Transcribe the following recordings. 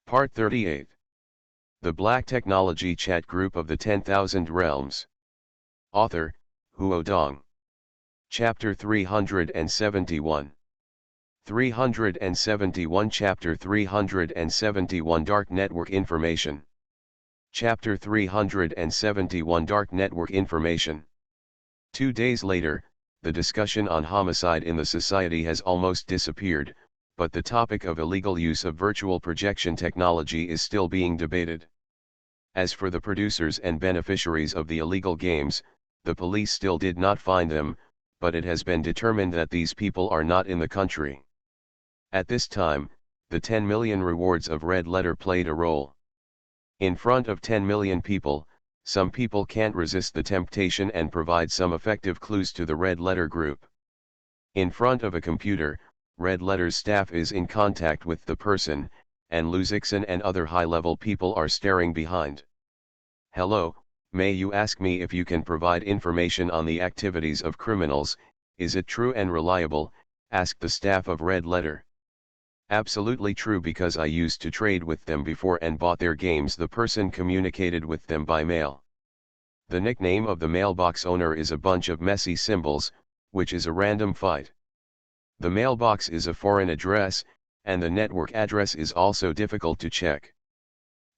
Part 38. The Black Technology Chat Group of the 10,000 Realms. Author, Huo Dong. Chapter 371. 371 Chapter 371 Dark Network Information. Chapter 371 Dark Network Information. 2 days later, the discussion on homicide in the society has almost disappeared, but the topic of illegal use of virtual projection technology is still being debated. As for the producers and beneficiaries of the illegal games, the police still did not find them, but it has been determined that these people are not in the country. At this time, the 10 million rewards of Red Letter played a role. In front of 10 million people, some people can't resist the temptation and provide some effective clues to the Red Letter group. In front of a computer, Red Letter's staff is in contact with the person, and Luzixon and other high-level people are staring behind. Hello, may you ask me if you can provide information on the activities of criminals, is it true and reliable, asked the staff of Red Letter. Absolutely true, because I used to trade with them before and bought their games. The person communicated with them by mail. The nickname of the mailbox owner is a bunch of messy symbols, which is a random fight. The mailbox is a foreign address, and the network address is also difficult to check.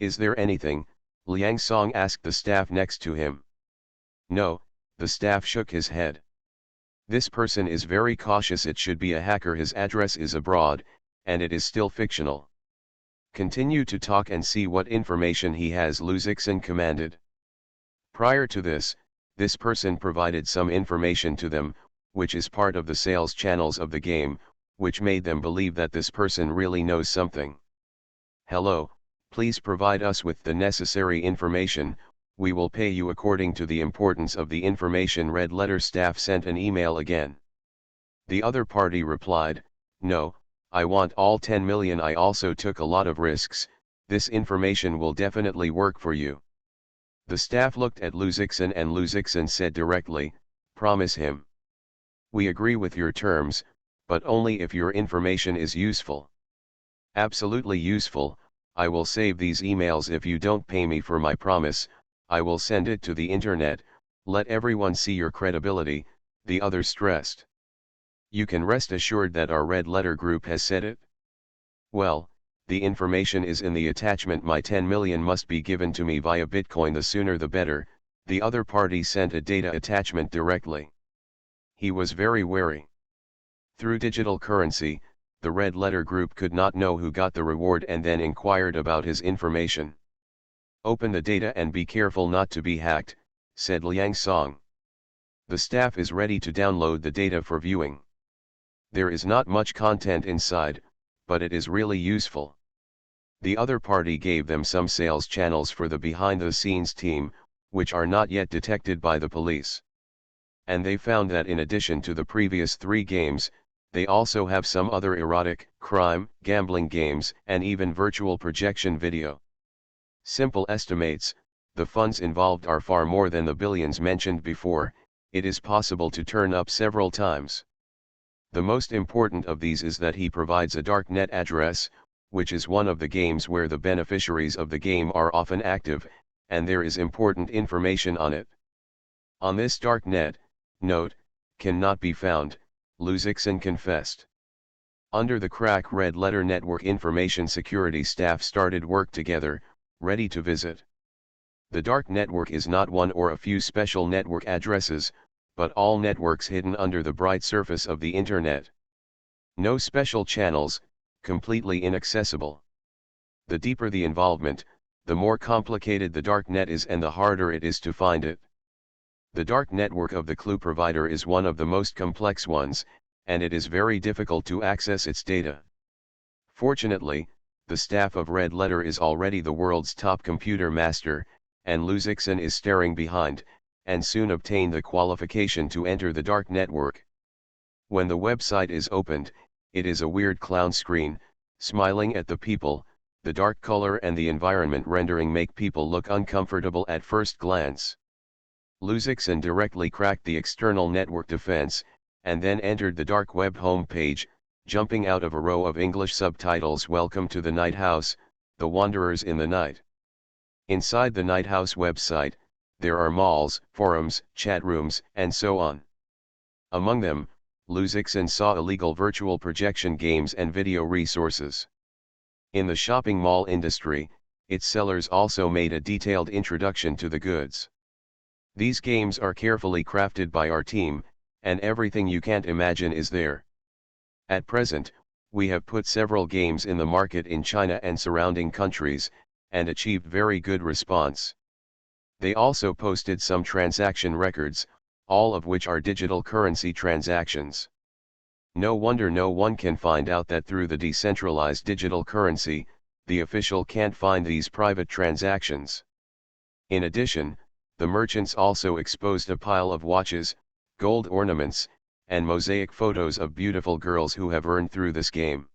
Is there anything? Liang Song asked the staff next to him. No, the staff shook his head. This person is very cautious. It should be a hacker. His address is abroad, and it is still fictional. Continue to talk and see what information he has, Luzixon commanded. Prior to this person provided some information to them, which is part of the sales channels of the game, which made them believe that this person really knows something. Hello, please provide us with the necessary information, we will pay you according to the importance of the information. Red Letter staff sent an email again. The other party replied, no, I want all 10 million. I also took a lot of risks, this information will definitely work for you. The staff looked at Luzixon and Luzixon said directly, promise him. We agree with your terms, but only if your information is useful. Absolutely useful, I will save these emails. If you don't pay me for my promise, I will send it to the internet, let everyone see your credibility, the other stressed. You can rest assured that our Red Letter group has said it. Well, the information is in the attachment. My 10 million must be given to me via Bitcoin, the sooner the better. The other party sent a data attachment directly. He was very wary. Through digital currency, the Red Letter group could not know who got the reward and then inquired about his information. Open the data and be careful not to be hacked, said Liang Song. The staff is ready to download the data for viewing. There is not much content inside, but it is really useful. The other party gave them some sales channels for the behind-the-scenes team, which are not yet detected by the police. And they found that in addition to the previous 3 games, they also have some other erotic, crime, gambling games, and even virtual projection video. Simple estimates, the funds involved are far more than the billions mentioned before. It is possible to turn up several times. The most important of these is that he provides a darknet address, which is one of the games where the beneficiaries of the game are often active, and there is important information on it. On this darknet, note, cannot be found, Luzixon confessed. Under the crack, Red Letter network information security staff started work together, ready to visit. The dark network is not one or a few special network addresses, but all networks hidden under the bright surface of the internet. No special channels, completely inaccessible. The deeper the involvement, the more complicated the dark net is and the harder it is to find it. The dark network of the clue provider is one of the most complex ones, and it is very difficult to access its data. Fortunately, the staff of Red Letter is already the world's top computer master, and Luzixon is staring behind, and soon obtain the qualification to enter the dark network. When the website is opened, it is a weird clown screen, smiling at the people. The dark color and the environment rendering make people look uncomfortable at first glance. Luzixon directly cracked the external network defense, and then entered the dark web home page, jumping out of a row of English subtitles. Welcome to the Night House, The Wanderers in the Night. Inside the Night House website, there are malls, forums, chat rooms, and so on. Among them, Luzixen saw illegal virtual projection games and video resources. In the shopping mall industry, its sellers also made a detailed introduction to the goods. These games are carefully crafted by our team, and everything you can't imagine is there. At present, we have put several games in the market in China and surrounding countries, and achieved very good response. They also posted some transaction records, all of which are digital currency transactions. No wonder no one can find out that through the decentralized digital currency, the official can't find these private transactions. In addition, the merchants also exposed a pile of watches, gold ornaments, and mosaic photos of beautiful girls who have earned through this game.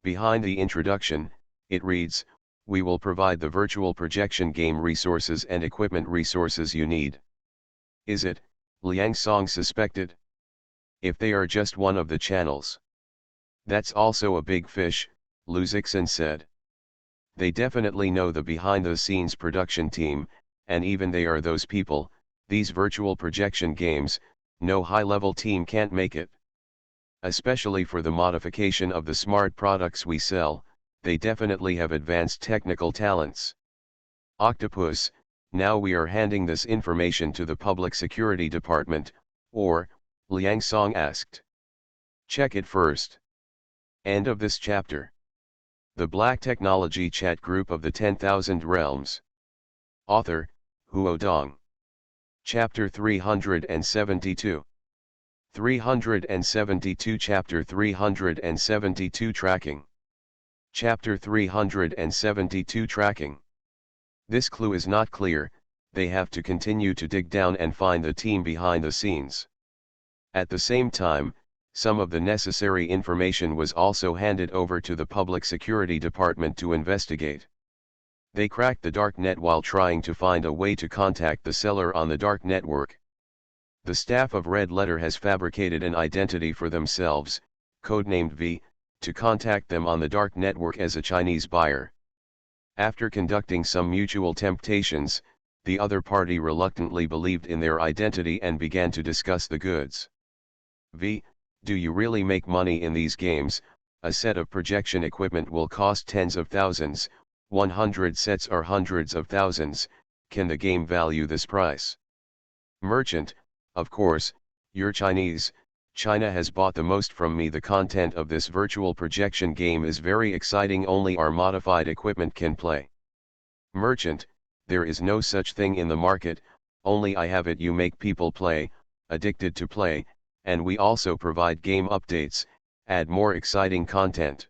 Behind the introduction, it reads, "We will provide the virtual projection game resources and equipment resources you need." Is it, Liang Song suspected? If they are just one of the channels. That's also a big fish, Luzixen said. They definitely know the behind-the-scenes production team, and even they are those people. These virtual projection games, no high-level team can't make it. Especially for the modification of the smart products we sell, they definitely have advanced technical talents. Octopus, now we are handing this information to the Public Security Department, or, Liang Song asked. Check it first. End of this chapter. The Black Technology Chat Group of the 10,000 Realms. Author, Huo Dong. Chapter 372. 372 Chapter 372 Tracking. Chapter 372 Tracking. This clue is not clear, they have to continue to dig down and find the team behind the scenes. At the same time, some of the necessary information was also handed over to the Public Security Department to investigate. They cracked the dark net while trying to find a way to contact the seller on the dark network. The staff of Red Letter has fabricated an identity for themselves, codenamed V, to contact them on the dark network as a Chinese buyer. After conducting some mutual temptations, the other party reluctantly believed in their identity and began to discuss the goods. V, do you really make money in these games? A set of projection equipment will cost tens of thousands, 100 sets are hundreds of thousands, can the game value this price? Merchant, of course, you're Chinese, China has bought the most from me. The content of this virtual projection game is very exciting, only our modified equipment can play. Merchant, there is no such thing in the market, only I have it. You make people play, addicted to play, and we also provide game updates, add more exciting content.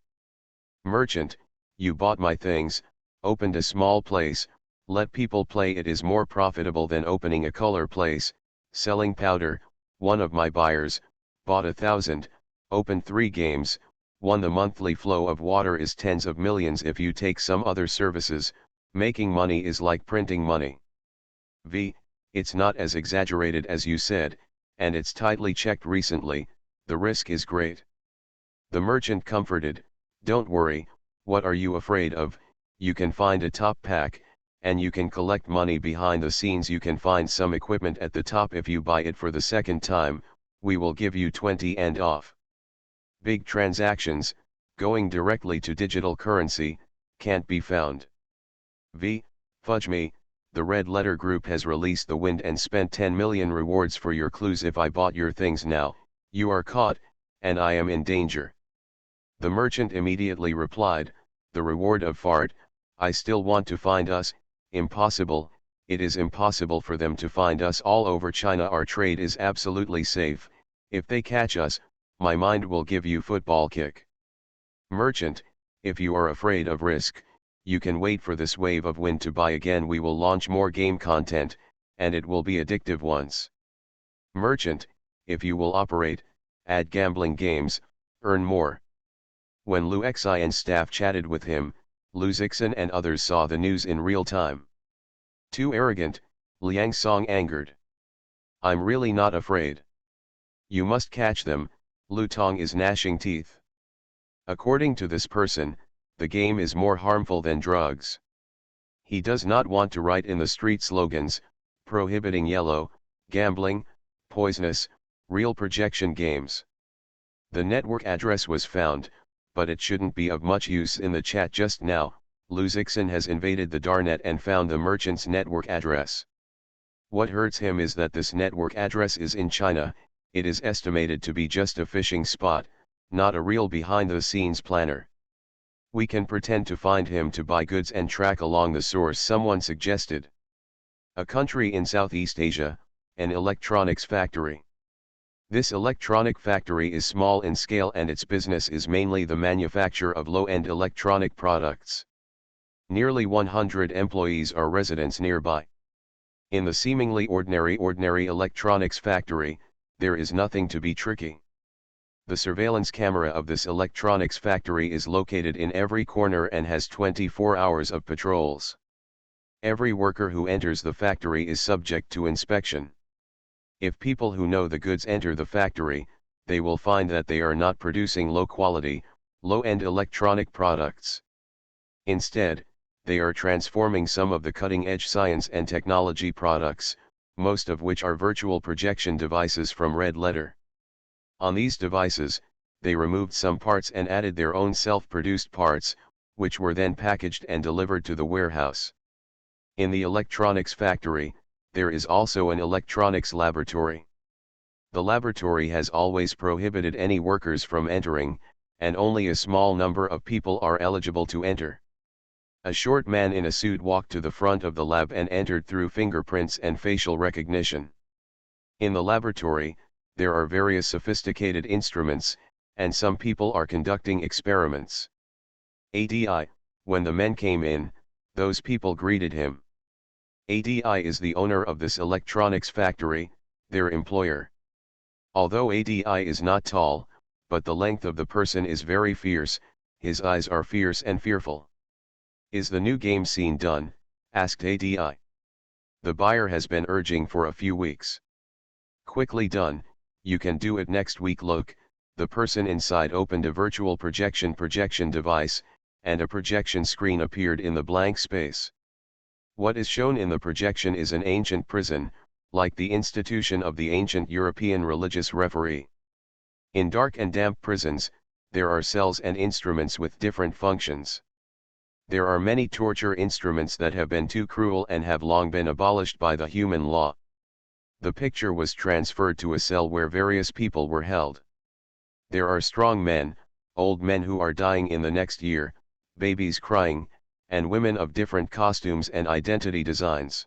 Merchant, you bought my things, opened a small place, let people play. It is more profitable than opening a color place, selling powder. One of my buyers bought 1,000, opened 3 games, won. The monthly flow of water is tens of millions. If you take some other services, making money is like printing money. V, it's not as exaggerated as you said, and it's tightly checked recently, the risk is great. The merchant comforted, don't worry, what are you afraid of? You can find a top pack, and you can collect money behind the scenes. You can find some equipment at the top. If you buy it for the second time, we will give you 20 and off. Big transactions, going directly to digital currency, can't be found. V, fudge me, the Red Letter Group has released the wind and spent 10 million rewards for your clues. If I bought your things now, you are caught, and I am in danger. The merchant immediately replied, the reward of fart, I still want to find us. Impossible, it is impossible for them to find us all over China. Our trade is absolutely safe. If they catch us, my mind will give you football kick. Merchant, if you are afraid of risk, you can wait for this wave of wind to buy again. We will launch more game content, and it will be addictive once. Merchant, if you will operate, add gambling games, earn more. When Lu Xi and staff chatted with him, Luzixen and others saw the news in real time. Too arrogant, Liang Song angered. I'm really not afraid. You must catch them, Lu Tong is gnashing teeth. According to this person, the game is more harmful than drugs. He does not want to write in the street slogans, prohibiting yellow, gambling, poisonous, real projection games. The network address was found, but it shouldn't be of much use in the chat just now. Luzixon has invaded the darknet and found the merchant's network address. What hurts him is that this network address is in China. It is estimated to be just a phishing spot, not a real behind-the-scenes planner. We can pretend to find him to buy goods and track along the source, someone suggested. A country in Southeast Asia, an electronics factory. This electronic factory is small in scale and its business is mainly the manufacture of low-end electronic products. Nearly 100 employees are residents nearby. In the seemingly ordinary electronics factory, there is nothing to be tricky. The surveillance camera of this electronics factory is located in every corner and has 24 hours of patrols. Every worker who enters the factory is subject to inspection. If people who know the goods enter the factory, they will find that they are not producing low-quality, low-end electronic products. Instead, they are transforming some of the cutting-edge science and technology products, most of which are virtual projection devices from Red Letter. On these devices, they removed some parts and added their own self-produced parts, which were then packaged and delivered to the warehouse. In the electronics factory, there is also an electronics laboratory. The laboratory has always prohibited any workers from entering, and only a small number of people are eligible to enter. A short man in a suit walked to the front of the lab and entered through fingerprints and facial recognition. In the laboratory, there are various sophisticated instruments, and some people are conducting experiments. ADI, when the men came in, those people greeted him. ADI is the owner of this electronics factory, their employer. Although ADI is not tall, but the length of the person is very fierce, his eyes are fierce and fearful. Is the new game scene done? Asked ADI. The buyer has been urging for a few weeks. Quickly done, you can do it next week. Look, the person inside opened a virtual projection device, and a projection screen appeared in the blank space. What is shown in the projection is an ancient prison, like the institution of the ancient European religious referee. In dark and damp prisons, there are cells and instruments with different functions. There are many torture instruments that have been too cruel and have long been abolished by the human law. The picture was transferred to a cell where various people were held. There are strong men, old men who are dying in the next year, babies crying, and women of different costumes and identity designs.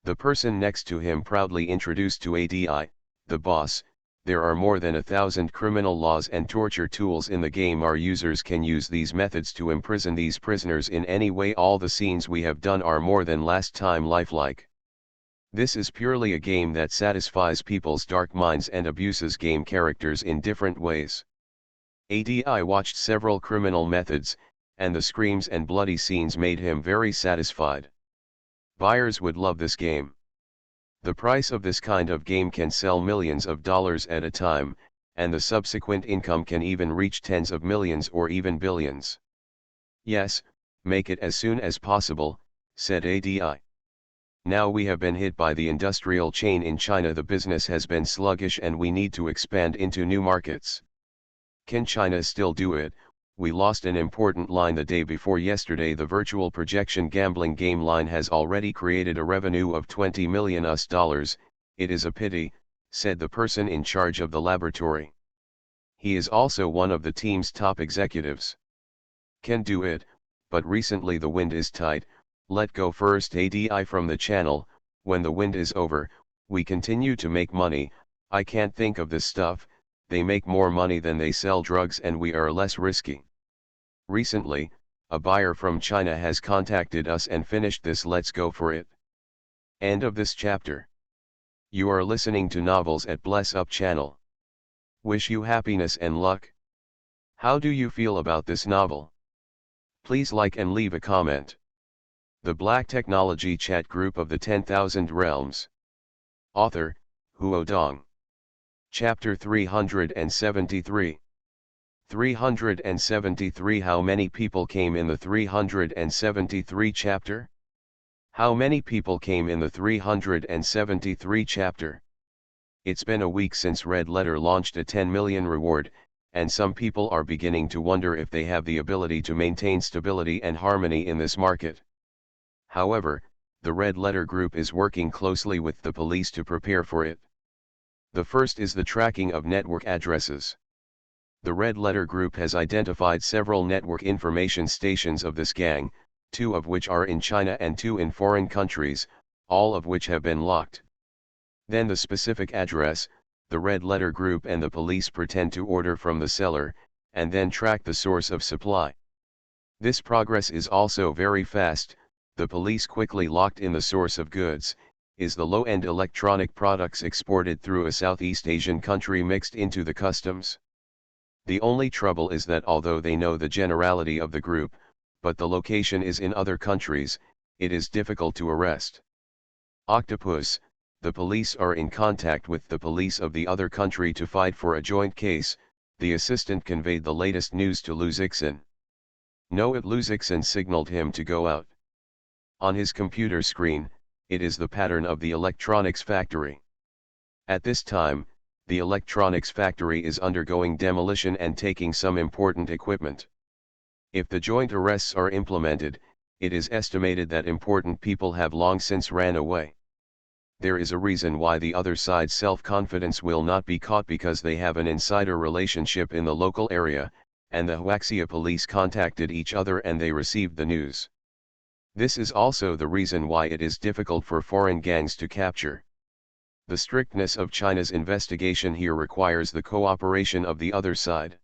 The person next to him proudly introduced to ADI, the boss, there are more than 1,000 criminal laws and torture tools in the game. Our users can use these methods to imprison these prisoners in any way. All the scenes we have done are more than last time lifelike. This is purely a game that satisfies people's dark minds and abuses game characters in different ways. ADI watched several criminal methods, and the screams and bloody scenes made him very satisfied. Buyers would love this game. The price of this kind of game can sell millions of dollars at a time, and the subsequent income can even reach tens of millions or even billions. Yes, make it as soon as possible, said ADI. Now we have been hit by the industrial chain in China. The business has been sluggish and we need to expand into new markets. Can China still do it? We lost an important line the day before yesterday. The virtual projection gambling game line has already created a revenue of $20 million. It is a pity, said the person in charge of the laboratory. He is also one of the team's top executives. Can do it, but recently the wind is tight. Let go first. ADI from the channel. When the wind is over, we continue to make money. I can't think of this stuff. They make more money than they sell drugs and we are less risky. Recently, a buyer from China has contacted us and finished this. Let's go for it. End of this chapter. You are listening to Novels at Bless Up channel. Wish you happiness and luck. How do you feel about this novel? Please like and leave a comment. The Black Technology Chat Group of the 10,000 Realms. Author, Huo Dong. Chapter 373. 373 How many people came in the 373 chapter? How many people came in the 373 chapter? It's been a week since Red Letter launched a 10 million reward, and some people are beginning to wonder if they have the ability to maintain stability and harmony in this market. However, the Red Letter Group is working closely with the police to prepare for it. The first is the tracking of network addresses. The Red Letter Group has identified several network information stations of this gang, 2 of which are in China and 2 in foreign countries, all of which have been locked. Then the specific address, the Red Letter Group and the police pretend to order from the seller, and then track the source of supply. This progress is also very fast. The police quickly locked in the source of goods, is the low-end electronic products exported through a Southeast Asian country mixed into the customs. The only trouble is that although they know the generality of the group, but the location is in other countries, it is difficult to arrest. Octopus, the police are in contact with the police of the other country to fight for a joint case, the assistant conveyed the latest news to Liu Zixin. Liu Zixin signaled him to go out. On his computer screen, it is the pattern of the electronics factory. At this time, the electronics factory is undergoing demolition and taking some important equipment. If the joint arrests are implemented, it is estimated that important people have long since ran away. There is a reason why the other side's self-confidence will not be caught, because they have an insider relationship in the local area, and the Huaxia police contacted each other and they received the news. This is also the reason why it is difficult for foreign gangs to capture. The strictness of China's investigation here requires the cooperation of the other side.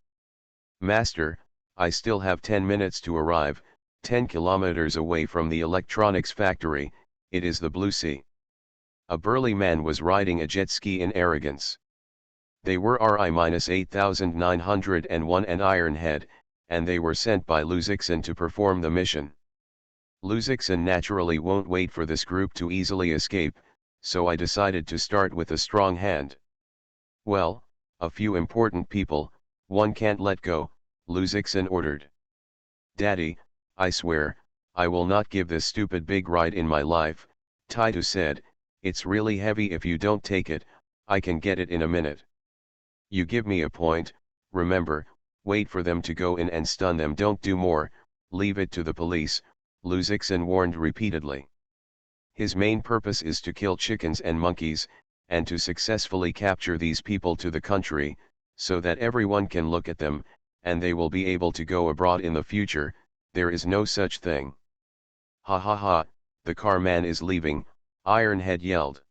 Master, I still have 10 minutes to arrive, 10 kilometers away from the electronics factory, it is the Blue Sea. A burly man was riding a jet ski in arrogance. They were RI-8901 and Ironhead, and they were sent by Liu Zixin to perform the mission. Liu Zixin naturally won't wait for this group to easily escape, so I decided to start with a strong hand. Well, a few important people, one can't let go, Liu Zixin ordered. Daddy, I swear, I will not give this stupid big ride in my life, Taitu said. It's really heavy. If you don't take it, I can get it in a minute. You give me a point, remember, wait for them to go in and stun them, don't do more, leave it to the police, Liu Zixin warned repeatedly. His main purpose is to kill chickens and monkeys, and to successfully capture these people to the country, so that everyone can look at them, and they will be able to go abroad in the future. There is no such thing. Ha ha ha, the car man is leaving, Ironhead yelled.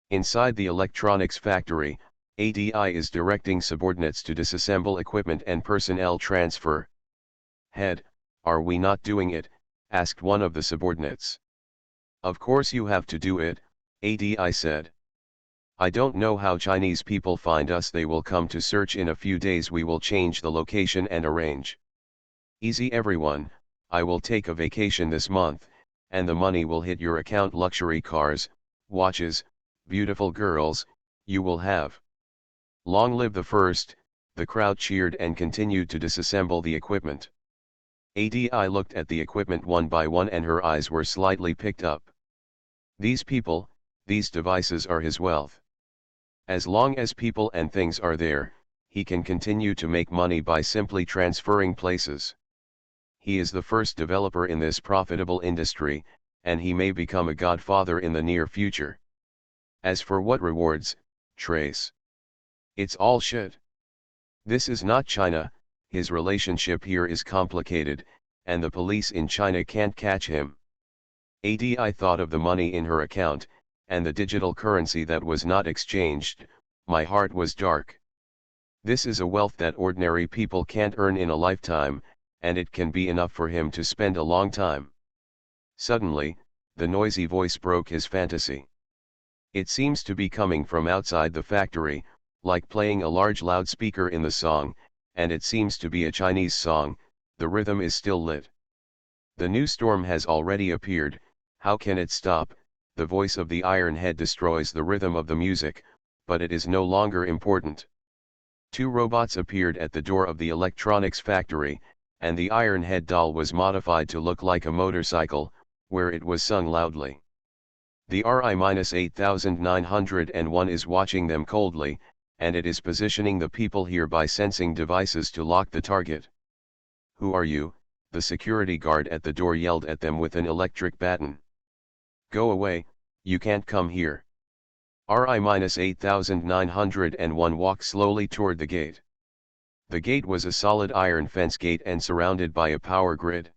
Inside the electronics factory, ADI is directing subordinates to disassemble equipment and personnel transfer. Head, are we not doing it? Asked one of the subordinates. Of course you have to do it, ADI said. I don't know how Chinese people find us. They will come to search in a few days. We will change the location and arrange. Easy everyone, I will take a vacation this month, and the money will hit your account. Luxury cars, watches, beautiful girls, you will have. Long live the first, the crowd cheered and continued to disassemble the equipment. ADI looked at the equipment one by one and her eyes were slightly picked up. These people, these devices are his wealth. As long as people and things are there, he can continue to make money by simply transferring places. He is the first developer in this profitable industry, and he may become a godfather in the near future. As for what rewards, trace. It's all shit. This is not China. His relationship here is complicated, and the police in China can't catch him. ADI thought of the money in her account, and the digital currency that was not exchanged. My heart was dark. This is a wealth that ordinary people can't earn in a lifetime, and it can be enough for him to spend a long time. Suddenly, the noisy voice broke his fantasy. It seems to be coming from outside the factory, like playing a large loudspeaker in the song, and it seems to be a Chinese song. The rhythm is still lit. The new storm has already appeared, how can it stop? The voice of the Ironhead destroys the rhythm of the music, but it is no longer important. Two robots appeared at the door of the electronics factory, and the iron head doll was modified to look like a motorcycle, where it was sung loudly. The RI-8901 is watching them coldly, and it is positioning the people here by sensing devices to lock the target. "Who are you?" the security guard at the door yelled at them with an electric baton. "Go away, you can't come here." RI-8901 walked slowly toward the gate. The gate was a solid iron fence gate and surrounded by a power grid.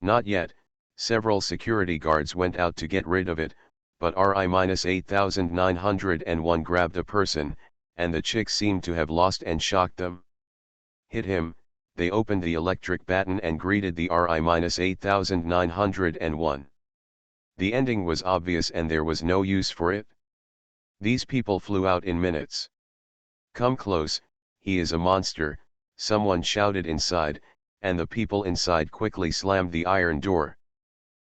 Not yet, several security guards went out to get rid of it, but RI-8901 grabbed a person, and the chick seemed to have lost and shocked them. "Hit him," they opened the electric baton and greeted the RI-8901. The ending was obvious and there was no use for it. These people flew out in minutes. "Come close, he is a monster," someone shouted inside, and the people inside quickly slammed the iron door.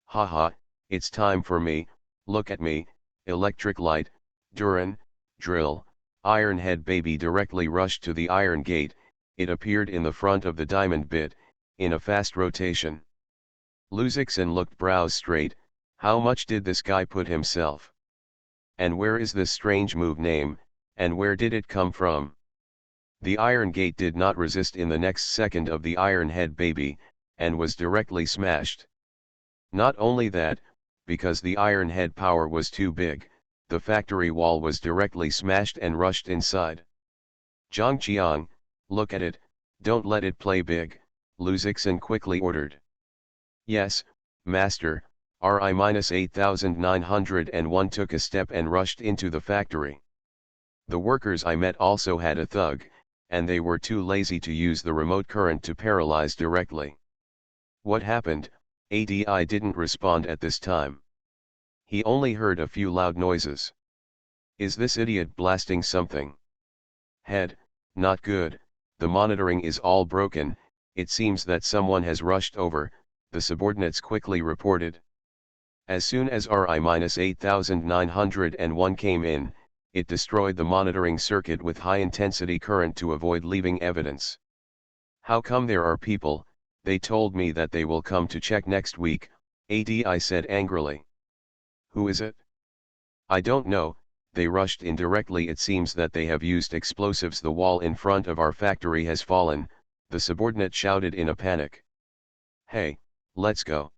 "Haha, it's time for me, look at me, electric light, Duran, drill." Iron Head Baby directly rushed to the iron gate. It appeared in the front of the diamond bit, in a fast rotation. Luzixin looked brows straight. How much did this guy put himself? And where is this strange move name, and where did it come from? The iron gate did not resist in the next second of the Iron Head Baby, and was directly smashed. Not only that, because the iron head power was too big, the factory wall was directly smashed and rushed inside. "Zhangqiang, look at it, don't let it play big," Luzixin quickly ordered. "Yes, master." RI-8901 took a step and rushed into the factory. The workers I met also had a thug, and they were too lazy to use the remote current to paralyze directly. "What happened?" ADI didn't respond at this time. He only heard a few loud noises. "Is this idiot blasting something?" "Head, not good, the monitoring is all broken, it seems that someone has rushed over," the subordinates quickly reported. As soon as RI-8901 came in, it destroyed the monitoring circuit with high-intensity current to avoid leaving evidence. "How come there are people? They told me that they will come to check next week," ADI said angrily. "Who is it?" "I don't know, they rushed in directly. It seems that they have used explosives. The wall in front of our factory has fallen," the subordinate shouted in a panic. "Hey, let's go."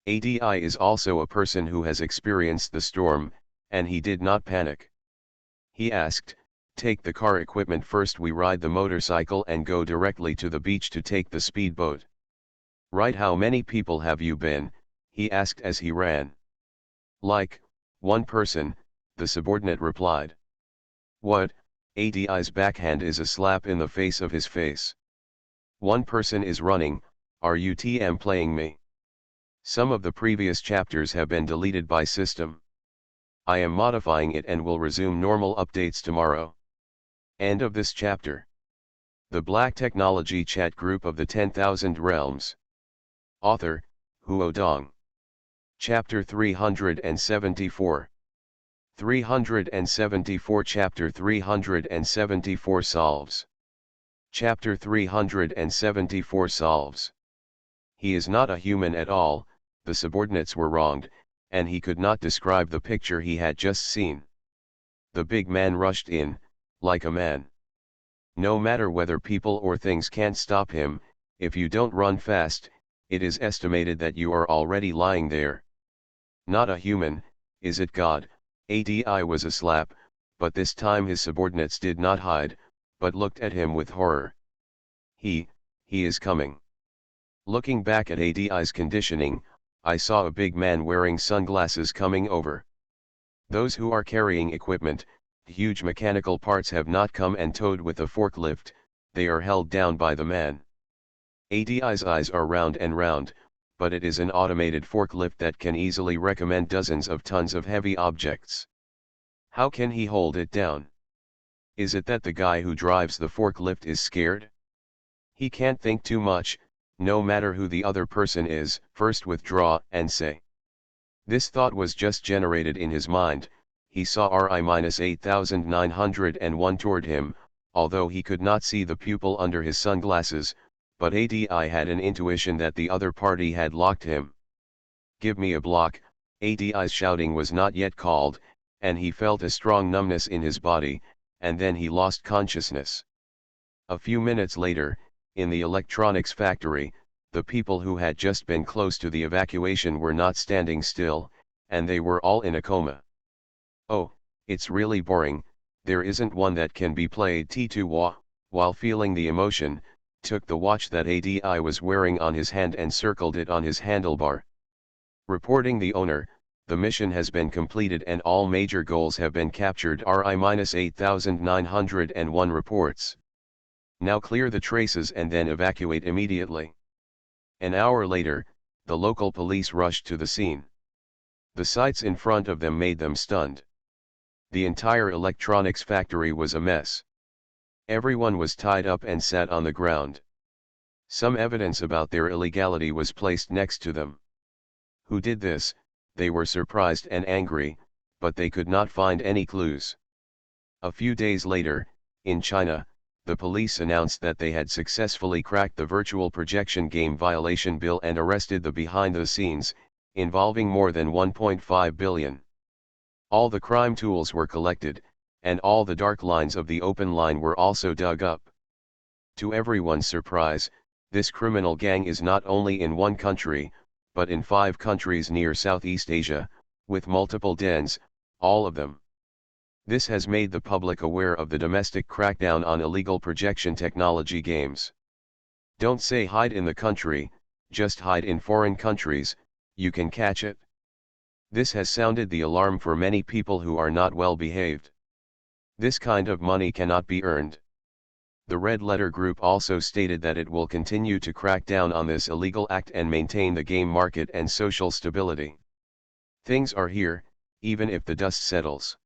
ADI is also a person who has experienced the storm, and he did not panic. He asked, "Take the car equipment first, we ride the motorcycle and go directly to the beach to take the speedboat." "Right, how many people have you been?" he asked as he ran. "Like, one person," the subordinate replied. "What?" ADI's backhand is a slap in the face of his face. "One person is running, are you playing me?" Some of the previous chapters have been deleted by system. I am modifying it and will resume normal updates tomorrow. End of this chapter. The Black Technology Chat Group of the 10,000 Realms. Author, Huo Dong. Chapter 374. 374 Chapter 374 Solves. Chapter 374 Solves. He is not a human at all, the subordinates were wronged, and he could not describe the picture he had just seen. The big man rushed in, like a man. No matter whether people or things can't stop him, if you don't run fast, it is estimated that you are already lying there. Not a human, is it God? ADI was a slap, but this time his subordinates did not hide, but looked at him with horror. He is coming. Looking back at ADI's conditioning, I saw a big man wearing sunglasses coming over. Those who are carrying equipment, huge mechanical parts have not come and towed with a forklift, they are held down by the man. ADI's eyes are round and round, but it is an automated forklift that can easily recommend dozens of tons of heavy objects. How can he hold it down? Is it that the guy who drives the forklift is scared? He can't think too much. No matter who the other person is, first withdraw and say. This thought was just generated in his mind. He saw RI-8901 toward him, although he could not see the pupil under his sunglasses, but ADI had an intuition that the other party had locked him. "Give me a block," ADI's shouting was not yet called, and he felt a strong numbness in his body, and then he lost consciousness. A few minutes later, in the electronics factory, the people who had just been close to the evacuation were not standing still, and they were all in a coma. "Oh, it's really boring, there isn't one that can be played." T2 while feeling the emotion, took the watch that ADI was wearing on his hand and circled it on his handlebar. Reporting the owner, "The mission has been completed and all major goals have been captured." RI-8901 reports. "Now clear the traces and then evacuate immediately." An hour later, the local police rushed to the scene. The sights in front of them made them stunned. The entire electronics factory was a mess. Everyone was tied up and sat on the ground. Some evidence about their illegality was placed next to them. Who did this? They were surprised and angry, but they could not find any clues. A few days later, in China, the police announced that they had successfully cracked the virtual projection game violation bill and arrested the behind-the-scenes, involving more than 1.5 billion. All the crime tools were collected, and all the dark lines of the open line were also dug up. To everyone's surprise, this criminal gang is not only in one country, but in 5 countries near Southeast Asia, with multiple dens, all of them. This has made the public aware of the domestic crackdown on illegal projection technology games. Don't say hide in the country, just hide in foreign countries, you can catch it. This has sounded the alarm for many people who are not well behaved. This kind of money cannot be earned. The Red Letter Group also stated that it will continue to crack down on this illegal act and maintain the game market and social stability. Things are here, even if the dust settles.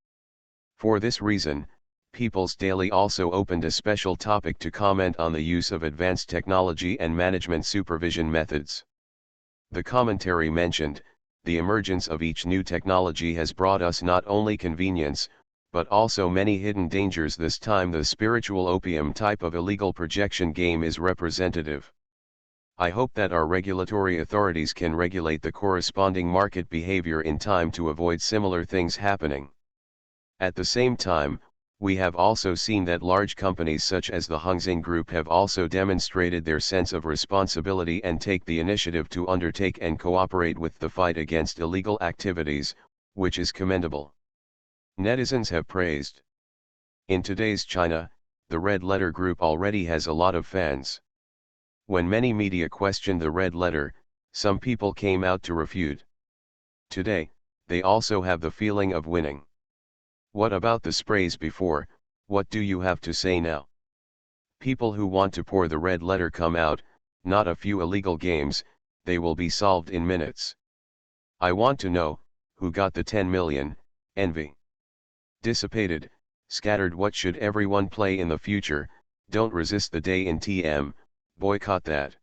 For this reason, People's Daily also opened a special topic to comment on the use of advanced technology and management supervision methods. The commentary mentioned, "The emergence of each new technology has brought us not only convenience, but also many hidden dangers. This time the spiritual opium type of illegal projection game is representative. I hope that our regulatory authorities can regulate the corresponding market behavior in time to avoid similar things happening." At the same time, we have also seen that large companies such as the Hongxing Group have also demonstrated their sense of responsibility and take the initiative to undertake and cooperate with the fight against illegal activities, which is commendable. Netizens have praised. In today's China, the Red Letter Group already has a lot of fans. When many media questioned the Red Letter, some people came out to refute. Today, they also have the feeling of winning. What about the sprays before? What do you have to say now? People who want to pour the Red Letter come out, not a few illegal games, they will be solved in minutes. I want to know, who got the 10 million, envy. Dissipated, scattered. What should everyone play in the future? Don't resist the day in TM, boycott that.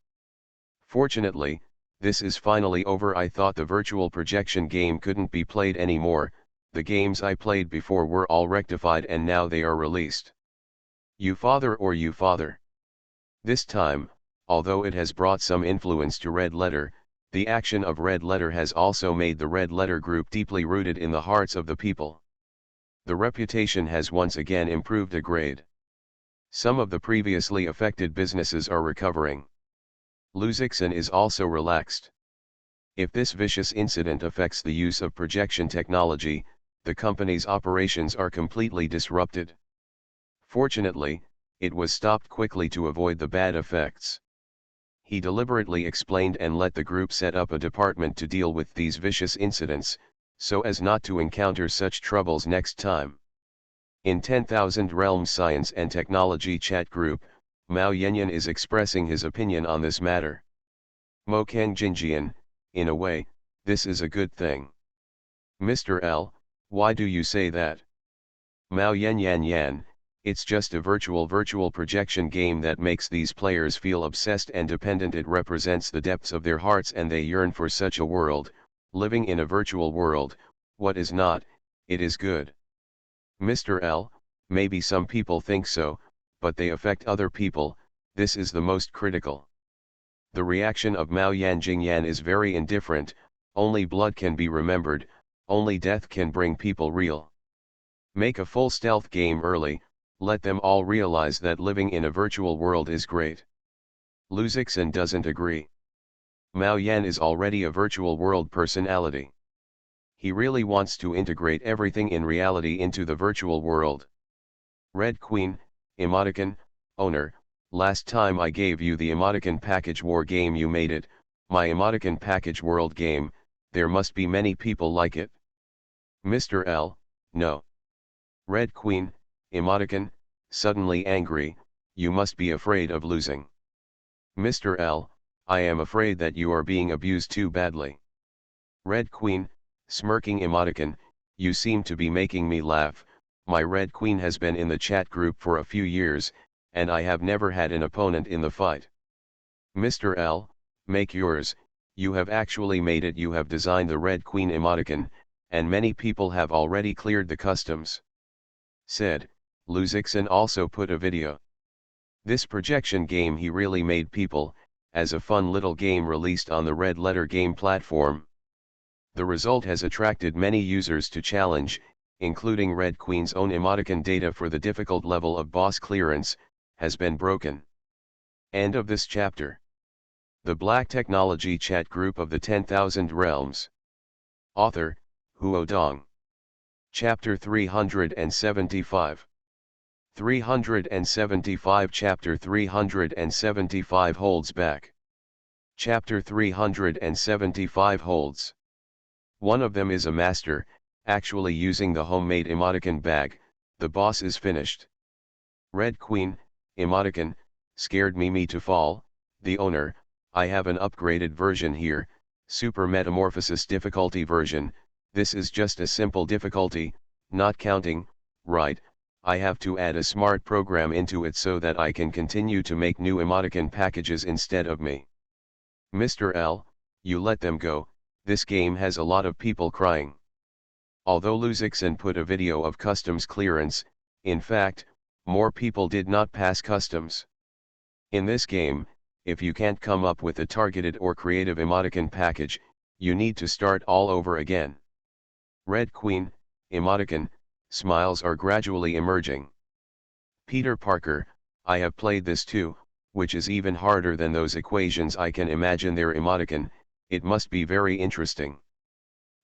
Fortunately, this is finally over. I thought the virtual projection game couldn't be played anymore. The games I played before were all rectified and now they are released. You father or you father. This time, although it has brought some influence to Red Letter, the action of Red Letter has also made the Red Letter Group deeply rooted in the hearts of the people. The reputation has once again improved a grade. Some of the previously affected businesses are recovering. Luzixin is also relaxed. If this vicious incident affects the use of projection technology, the company's operations are completely disrupted. Fortunately, it was stopped quickly to avoid the bad effects. He deliberately explained and let the group set up a department to deal with these vicious incidents, so as not to encounter such troubles next time. In 10,000 Realms Science and Technology Chat Group, Mao Yanyan is expressing his opinion on this matter. Mo Kang Jinjian, in a way, this is a good thing. Mr. L, why do you say that? Mao Yan, it's just a virtual projection game that makes these players feel obsessed and dependent. It represents the depths of their hearts and they yearn for such a world, living in a virtual world. What is not, it is good. Mr. L, maybe some people think so, but they affect other people. This is the most critical. The reaction of Mao Yan is very indifferent. Only blood can be remembered, only death can bring people real. Make a full stealth game early, let them all realize that living in a virtual world is great. Luzixin doesn't agree. Mao Yan is already a virtual world personality. He really wants to integrate everything in reality into the virtual world. Red Queen, emoticon, owner, last time I gave you the emoticon package war game you made it, my emoticon package world game, there must be many people like it. Mr. L, no. Red Queen, emoticon, suddenly angry, you must be afraid of losing. Mr. L, I am afraid that you are being abused too badly. Red Queen, smirking emoticon, you seem to be making me laugh. My Red Queen has been in the chat group for a few years, and I have never had an opponent in the fight. Mr. L, make yours, you have actually made it. You have designed the Red Queen emoticon, and many people have already cleared the customs. Said, Luzixin also put a video. This projection game he really made people, as a fun little game released on the Red Letter Game platform. The result has attracted many users to challenge, including Red Queen's own emoticon data for the difficult level of boss clearance, has been broken. End of this chapter. The Black Technology Chat Group of the 10,000 Realms. Author, Huo Dong. Chapter 375. 375 Chapter 375 holds back. Chapter 375 holds. One of them is a master, actually using the homemade emoticon bag. The boss is finished. Red Queen, emoticon, scared me to fall. The owner, I have an upgraded version here, Super Metamorphosis difficulty version. This is just a simple difficulty, not counting, right? I have to add a smart program into it so that I can continue to make new emoticon packages instead of me. Mr. L, you let them go, this game has a lot of people crying. Although Luzixin put a video of customs clearance, in fact, more people did not pass customs. In this game, if you can't come up with a targeted or creative emoticon package, you need to start all over again. Red Queen, emoticon, smiles are gradually emerging. Peter Parker, I have played this too, which is even harder than those equations. I can imagine their emoticon, it must be very interesting.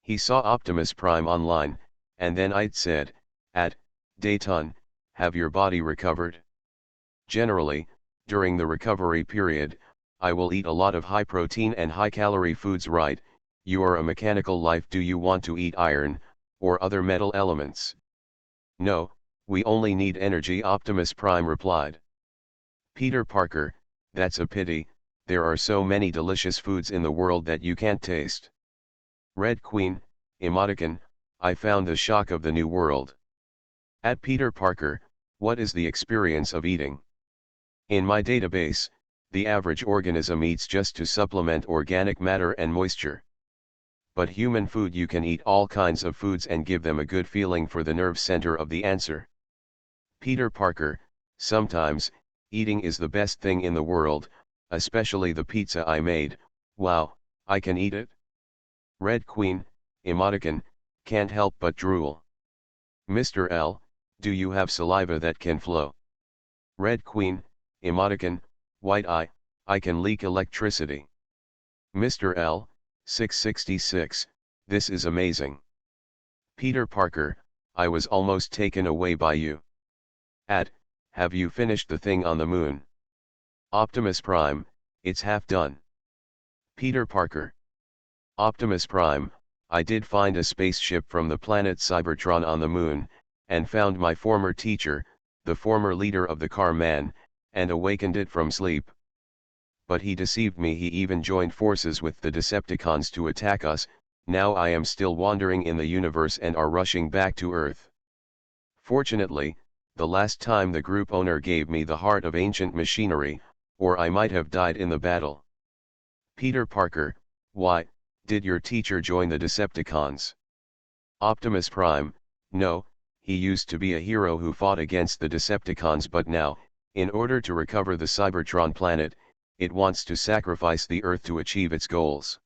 He saw Optimus Prime online, and then I'd said, Dayton, have your body recovered? Generally, during the recovery period, I will eat a lot of high protein and high calorie foods. Right, you are a mechanical life. Do you want to eat iron, or other metal elements? No, we only need energy, Optimus Prime replied. Peter Parker, that's a pity, there are so many delicious foods in the world that you can't taste. Red Queen, emoticon, I found the shock of the new world. Peter Parker, what is the experience of eating? In my database, the average organism eats just to supplement organic matter and moisture. But human food, you can eat all kinds of foods and give them a good feeling for the nerve center of the answer. Peter Parker, sometimes, eating is the best thing in the world, especially the pizza I made. Wow, I can eat it? Red Queen, emoticon, can't help but drool. Mr. L, do you have saliva that can flow? Red Queen, emoticon, white eye, I can leak electricity. Mr. L, 666, this is amazing. Peter Parker, I was almost taken away by you. Have you finished the thing on the moon? Optimus Prime, it's half done. Peter Parker. Optimus Prime, I did find a spaceship from the planet Cybertron on the moon, and found my former teacher, the former leader of the Car Man, and awakened it from sleep. But he deceived me. He even joined forces with the Decepticons to attack us. Now I am still wandering in the universe and are rushing back to Earth. Fortunately, the last time the group owner gave me the heart of ancient machinery, or I might have died in the battle. Peter Parker, why, did your teacher join the Decepticons? Optimus Prime, no, he used to be a hero who fought against the Decepticons, but now, In order to recover the Cybertron planet, it wants to sacrifice the Earth to achieve its goals.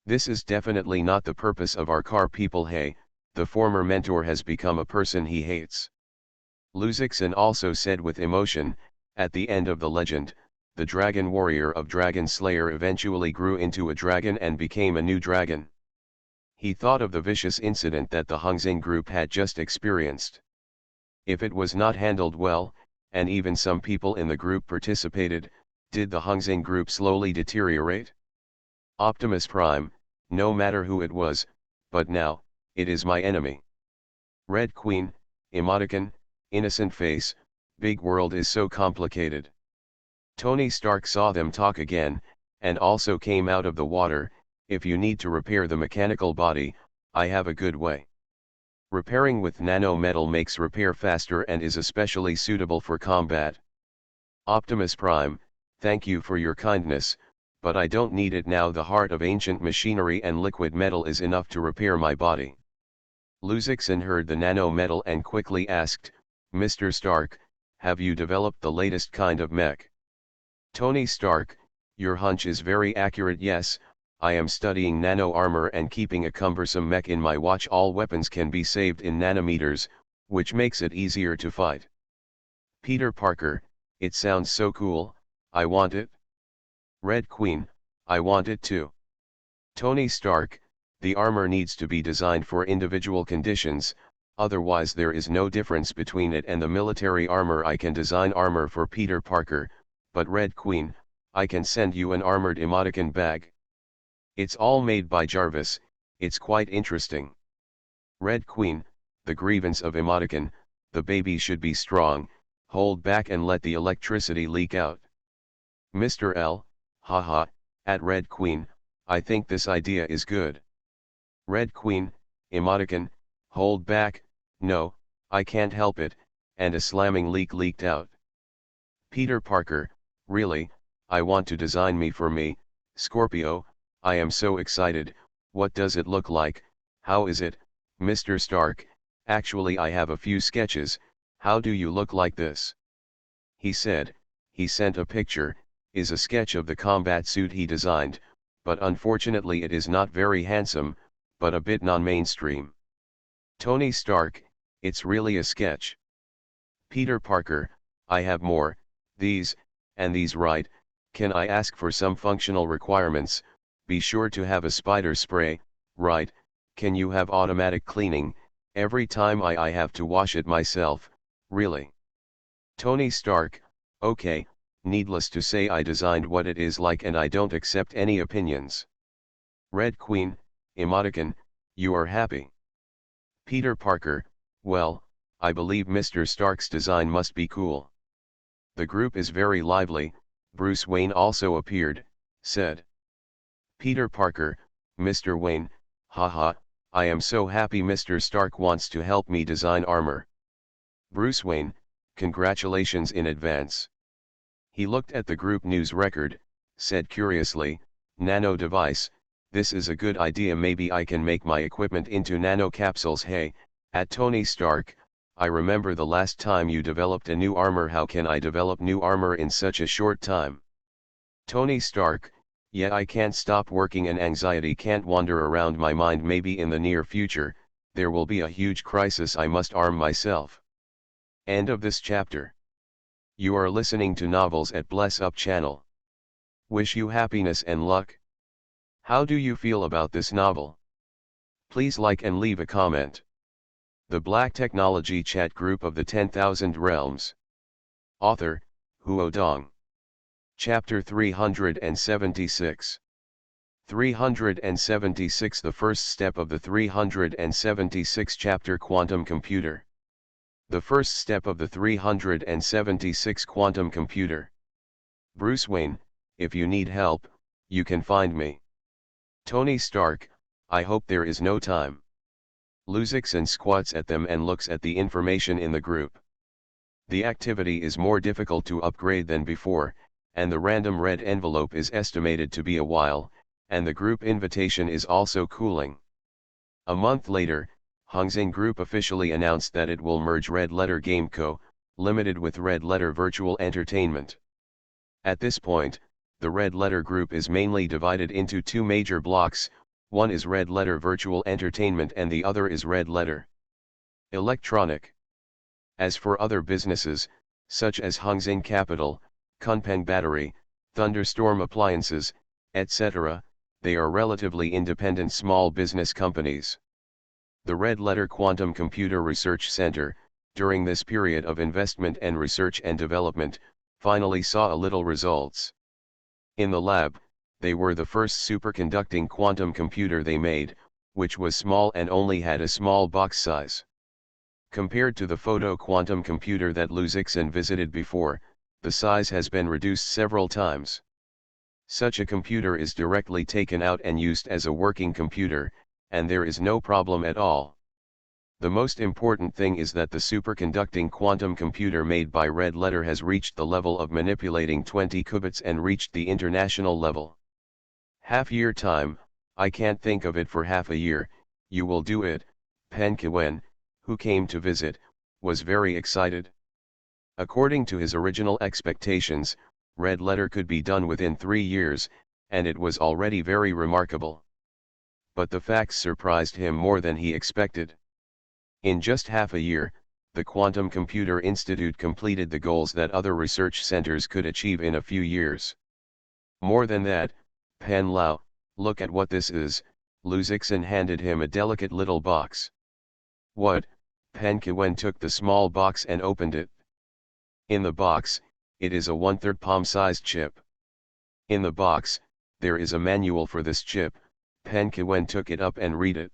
This is definitely not the purpose of our car people. Hey, the former mentor has become a person he hates. Luzixon also said with emotion, at the end of the legend, the dragon warrior of Dragon Slayer eventually grew into a dragon and became a new dragon. He thought of the vicious incident that the Hongxing group had just experienced. If it was not handled well, and even some people in the group participated, did the Hongxing group slowly deteriorate? Optimus Prime, no matter who it was, but now, it is my enemy. Red Queen, emoticon, innocent face, big world is so complicated. Tony Stark saw them talk again, and also came out of the water. If you need to repair the mechanical body, I have a good way. Repairing with nanometal makes repair faster and is especially suitable for combat. Optimus Prime, thank you for your kindness, but I don't need it now. The heart of ancient machinery and liquid metal is enough to repair my body. Luzixon heard the nanometal and quickly asked, Mr. Stark, have you developed the latest kind of mech? Tony Stark, your hunch is very accurate. Yes, I am studying nano armor and keeping a cumbersome mech in my watch. All weapons can be saved in nanometers, which makes it easier to fight. Peter Parker, it sounds so cool, I want it. Red Queen, I want it too. Tony Stark, the armor needs to be designed for individual conditions, otherwise there is no difference between it and the military armor. I can design armor for Peter Parker, but Red Queen, I can send you an armored emoticon bag. It's all made by Jarvis, it's quite interesting. Red Queen, the grievance of emoticon, the baby should be strong, hold back and let the electricity leak out. Mr. L, haha, at Red Queen, I think this idea is good. Red Queen, emoticon, hold back, no, I can't help it, and a slamming leak leaked out. Peter Parker, really, I want to design me for me, Scorpio, I am so excited. What does it look like? How is it, Mr. Stark? Actually I have a few sketches. How do you look like this? He said, he sent a picture, is a sketch of the combat suit he designed, but unfortunately it is not very handsome, but a bit non-mainstream. Tony Stark, it's really a sketch. Peter Parker, I have more, these, and these right, can I ask for some functional requirements? Be sure to have a spider spray, right, can you have automatic cleaning, every time I have to wash it myself, really? Tony Stark, okay, needless to say I designed what it is like and I don't accept any opinions. Red Queen, emoticon, you are happy. Peter Parker, well, I believe Mr. Stark's design must be cool. The group is very lively. Bruce Wayne also appeared, said. Peter Parker, Mr. Wayne, haha, I am so happy Mr. Stark wants to help me design armor. Bruce Wayne, congratulations in advance. He looked at the group news record, said curiously, nano device, this is a good idea, maybe I can make my equipment into nano capsules. Hey, at Tony Stark, I remember the last time you developed a new armor. How can I develop new armor in such a short time? Tony Stark, yeah, I can't stop working and anxiety can't wander around my mind. Maybe in the near future, there will be a huge crisis. I must arm myself. End of this chapter. You are listening to Novels at Bless Up channel. Wish you happiness and luck. How do you feel about this novel? Please like and leave a comment. The Black Technology Chat Group of the 10,000 Realms. Author, Huo Dong. Chapter 376. 376. The first step of the 376 chapter, Quantum Computer. The first step of the 376 Quantum Computer. Bruce Wayne, if you need help, you can find me. Tony Stark, I hope there is no time. Luzixon squats at them and looks at the information in the group. The activity is more difficult to upgrade than before, and the random red envelope is estimated to be a while, and the group invitation is also cooling. A month later, Hongxing Group officially announced that it will merge Red Letter Game Co., limited with red letter virtual entertainment. At this point, the red letter group is mainly divided into two major blocks, one is red letter virtual entertainment and the other is red letter electronic. As for other businesses, such as Hongxin Capital, Kunpeng Battery, Thunderstorm Appliances, etc., they are relatively independent small business companies. The Red Letter Quantum Computer Research Center, during this period of investment and research and development, finally saw a little results. In the lab, they were the first superconducting quantum computer they made, which was small and only had a small box size. Compared to the photo-quantum computer that Luzixen visited before, the size has been reduced several times. Such a computer is directly taken out and used as a working computer, and there is no problem at all. The most important thing is that the superconducting quantum computer made by Red Letter has reached the level of manipulating 20 qubits and reached the international level. Half-year time, I can't think of it for half a year, you will do it. Pan Kiwen, who came to visit, was very excited. According to his original expectations, Red Letter could be done within 3 years, and it was already very remarkable. But the facts surprised him more than he expected. In just half a year, the Quantum Computer Institute completed the goals that other research centers could achieve in a few years. More than that, Pan Lao, look at what this is. Luzixen handed him a delicate little box. What? Pan Kiwen took the small box and opened it. In the box, it is a 1/3 palm-sized chip. In the box, there is a manual for this chip. Pan Kiwen took it up and read it.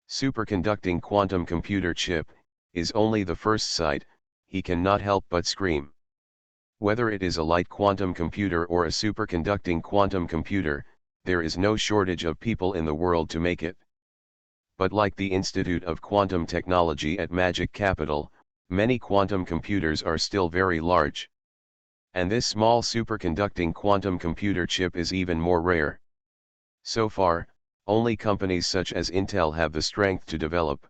Superconducting quantum computer chip, is only the first sight, he cannot help but scream. Whether it is a light quantum computer or a superconducting quantum computer, there is no shortage of people in the world to make it. But like the Institute of Quantum Technology at Magic Capital, many quantum computers are still very large. And this small superconducting quantum computer chip is even more rare. So far, only companies such as Intel have the strength to develop.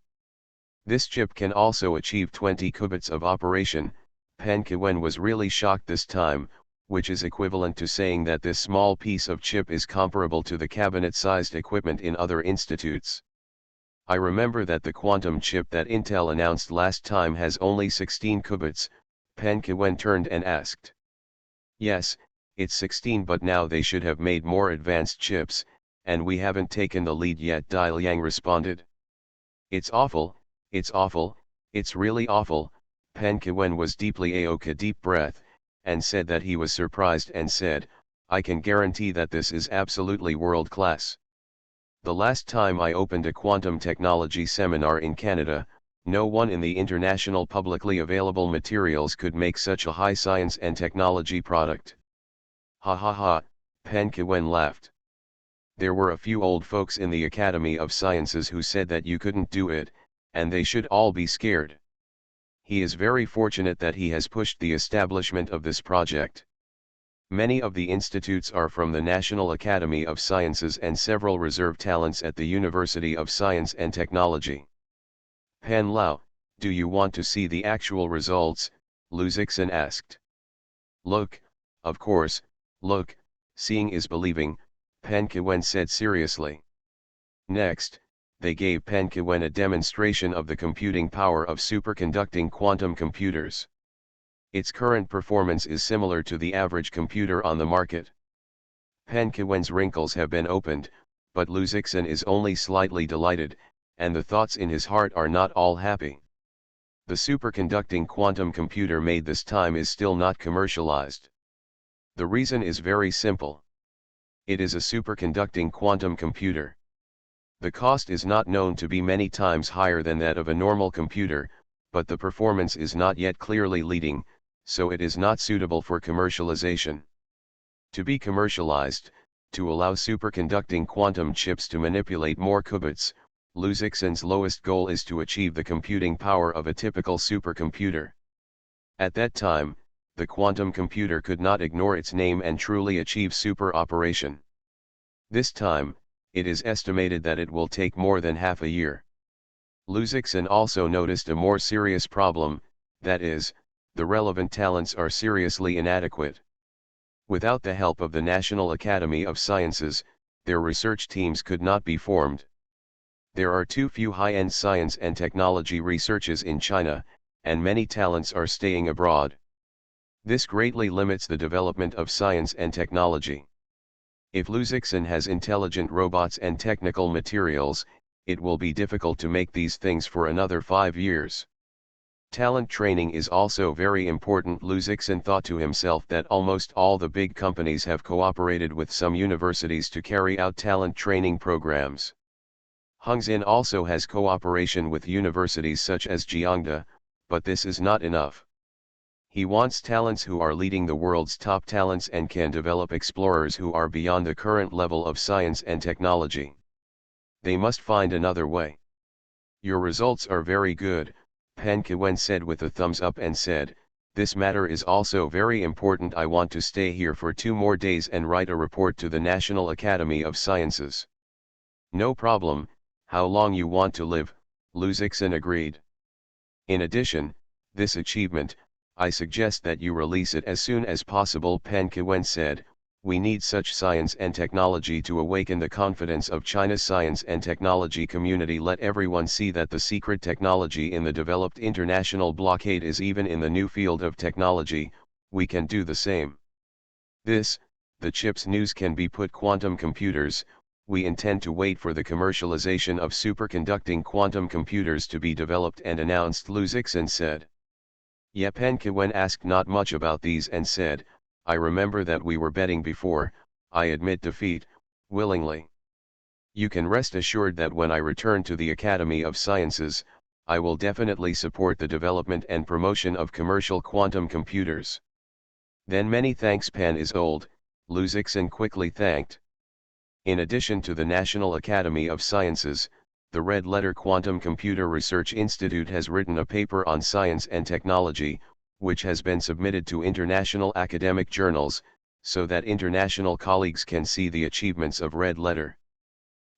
This chip can also achieve 20 qubits of operation. Pan Kiwen was really shocked this time, which is equivalent to saying that this small piece of chip is comparable to the cabinet-sized equipment in other institutes. I remember that the quantum chip that Intel announced last time has only 16 qubits. Pan Kiwen turned and asked. Yes, it's 16, but now they should have made more advanced chips, and we haven't taken the lead yet, Dai Liang responded. It's awful, it's really awful. Pan Kiwen was deeply aoka deep breath, and said that he was surprised and said, I can guarantee that this is absolutely world class. The last time I opened a quantum technology seminar in Canada, no one in the international publicly available materials could make such a high science and technology product. Ha ha ha, Pan Kiwen laughed. There were a few old folks in the Academy of Sciences who said that you couldn't do it, and they should all be scared. He is very fortunate that he has pushed the establishment of this project. Many of the institutes are from the National Academy of Sciences and several reserve talents at the University of Science and Technology. Pan Lao, do you want to see the actual results? Luzixen asked. Look, of course, look, seeing is believing, Pan Kiwen said seriously. Next, they gave Pan Kiwen a demonstration of the computing power of superconducting quantum computers. Its current performance is similar to the average computer on the market. Pan Kiwen's wrinkles have been opened, but Luzixen is only slightly delighted, and the thoughts in his heart are not all happy. The superconducting quantum computer made this time is still not commercialized. The reason is very simple. It is a superconducting quantum computer. The cost is not known to be many times higher than that of a normal computer, but the performance is not yet clearly leading, so it is not suitable for commercialization. To be commercialized, to allow superconducting quantum chips to manipulate more qubits, Luzixen's lowest goal is to achieve the computing power of a typical supercomputer. At that time, the quantum computer could not ignore its name and truly achieve super operation. This time, it is estimated that it will take more than half a year. Luzixen also noticed a more serious problem, that is, the relevant talents are seriously inadequate. Without the help of the National Academy of Sciences, their research teams could not be formed. There are too few high-end science and technology researchers in China, and many talents are staying abroad. This greatly limits the development of science and technology. If Luzixen has intelligent robots and technical materials, it will be difficult to make these things for another 5 years. Talent training is also very important. Luzixen thought to himself that almost all the big companies have cooperated with some universities to carry out talent training programs. Hongzhen also has cooperation with universities such as Jiangda, but this is not enough. He wants talents who are leading the world's top talents and can develop explorers who are beyond the current level of science and technology. They must find another way. Your results are very good, Pan Kiwen said with a thumbs up and said, this matter is also very important. I want to stay here for 2 more days and write a report to the National Academy of Sciences. No problem, how long you want to live, Luzixen agreed. In addition, this achievement, I suggest that you release it as soon as possible. Pan Kiwen said, we need such science and technology to awaken the confidence of China's science and technology community. Let everyone see that the secret technology in the developed international blockade is even in the new field of technology. We can do the same. The chips news can be put quantum computers. We intend to wait for the commercialization of superconducting quantum computers to be developed and announced, Luzixen said. Pan Kiwen asked not much about these and said, I remember that we were betting before. I admit defeat, willingly. You can rest assured that when I return to the Academy of Sciences, I will definitely support the development and promotion of commercial quantum computers. Then many thanks. Pan is old, Luzixen quickly thanked. In addition to the National Academy of Sciences, the Red Letter Quantum Computer Research Institute has written a paper on science and technology, which has been submitted to international academic journals, so that international colleagues can see the achievements of Red Letter.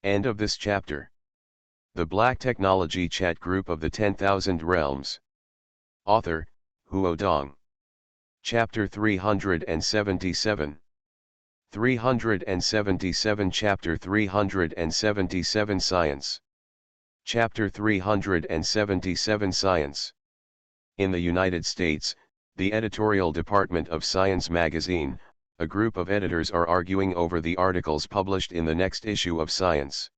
End of this chapter. The Black Technology Chat Group of the 10,000 Realms. Author, Huo Dong. Chapter 377. 377 Chapter 377 Science. Chapter 377 Science. In the United States, the editorial department of Science magazine, a group of editors are arguing over the articles published in the next issue of Science.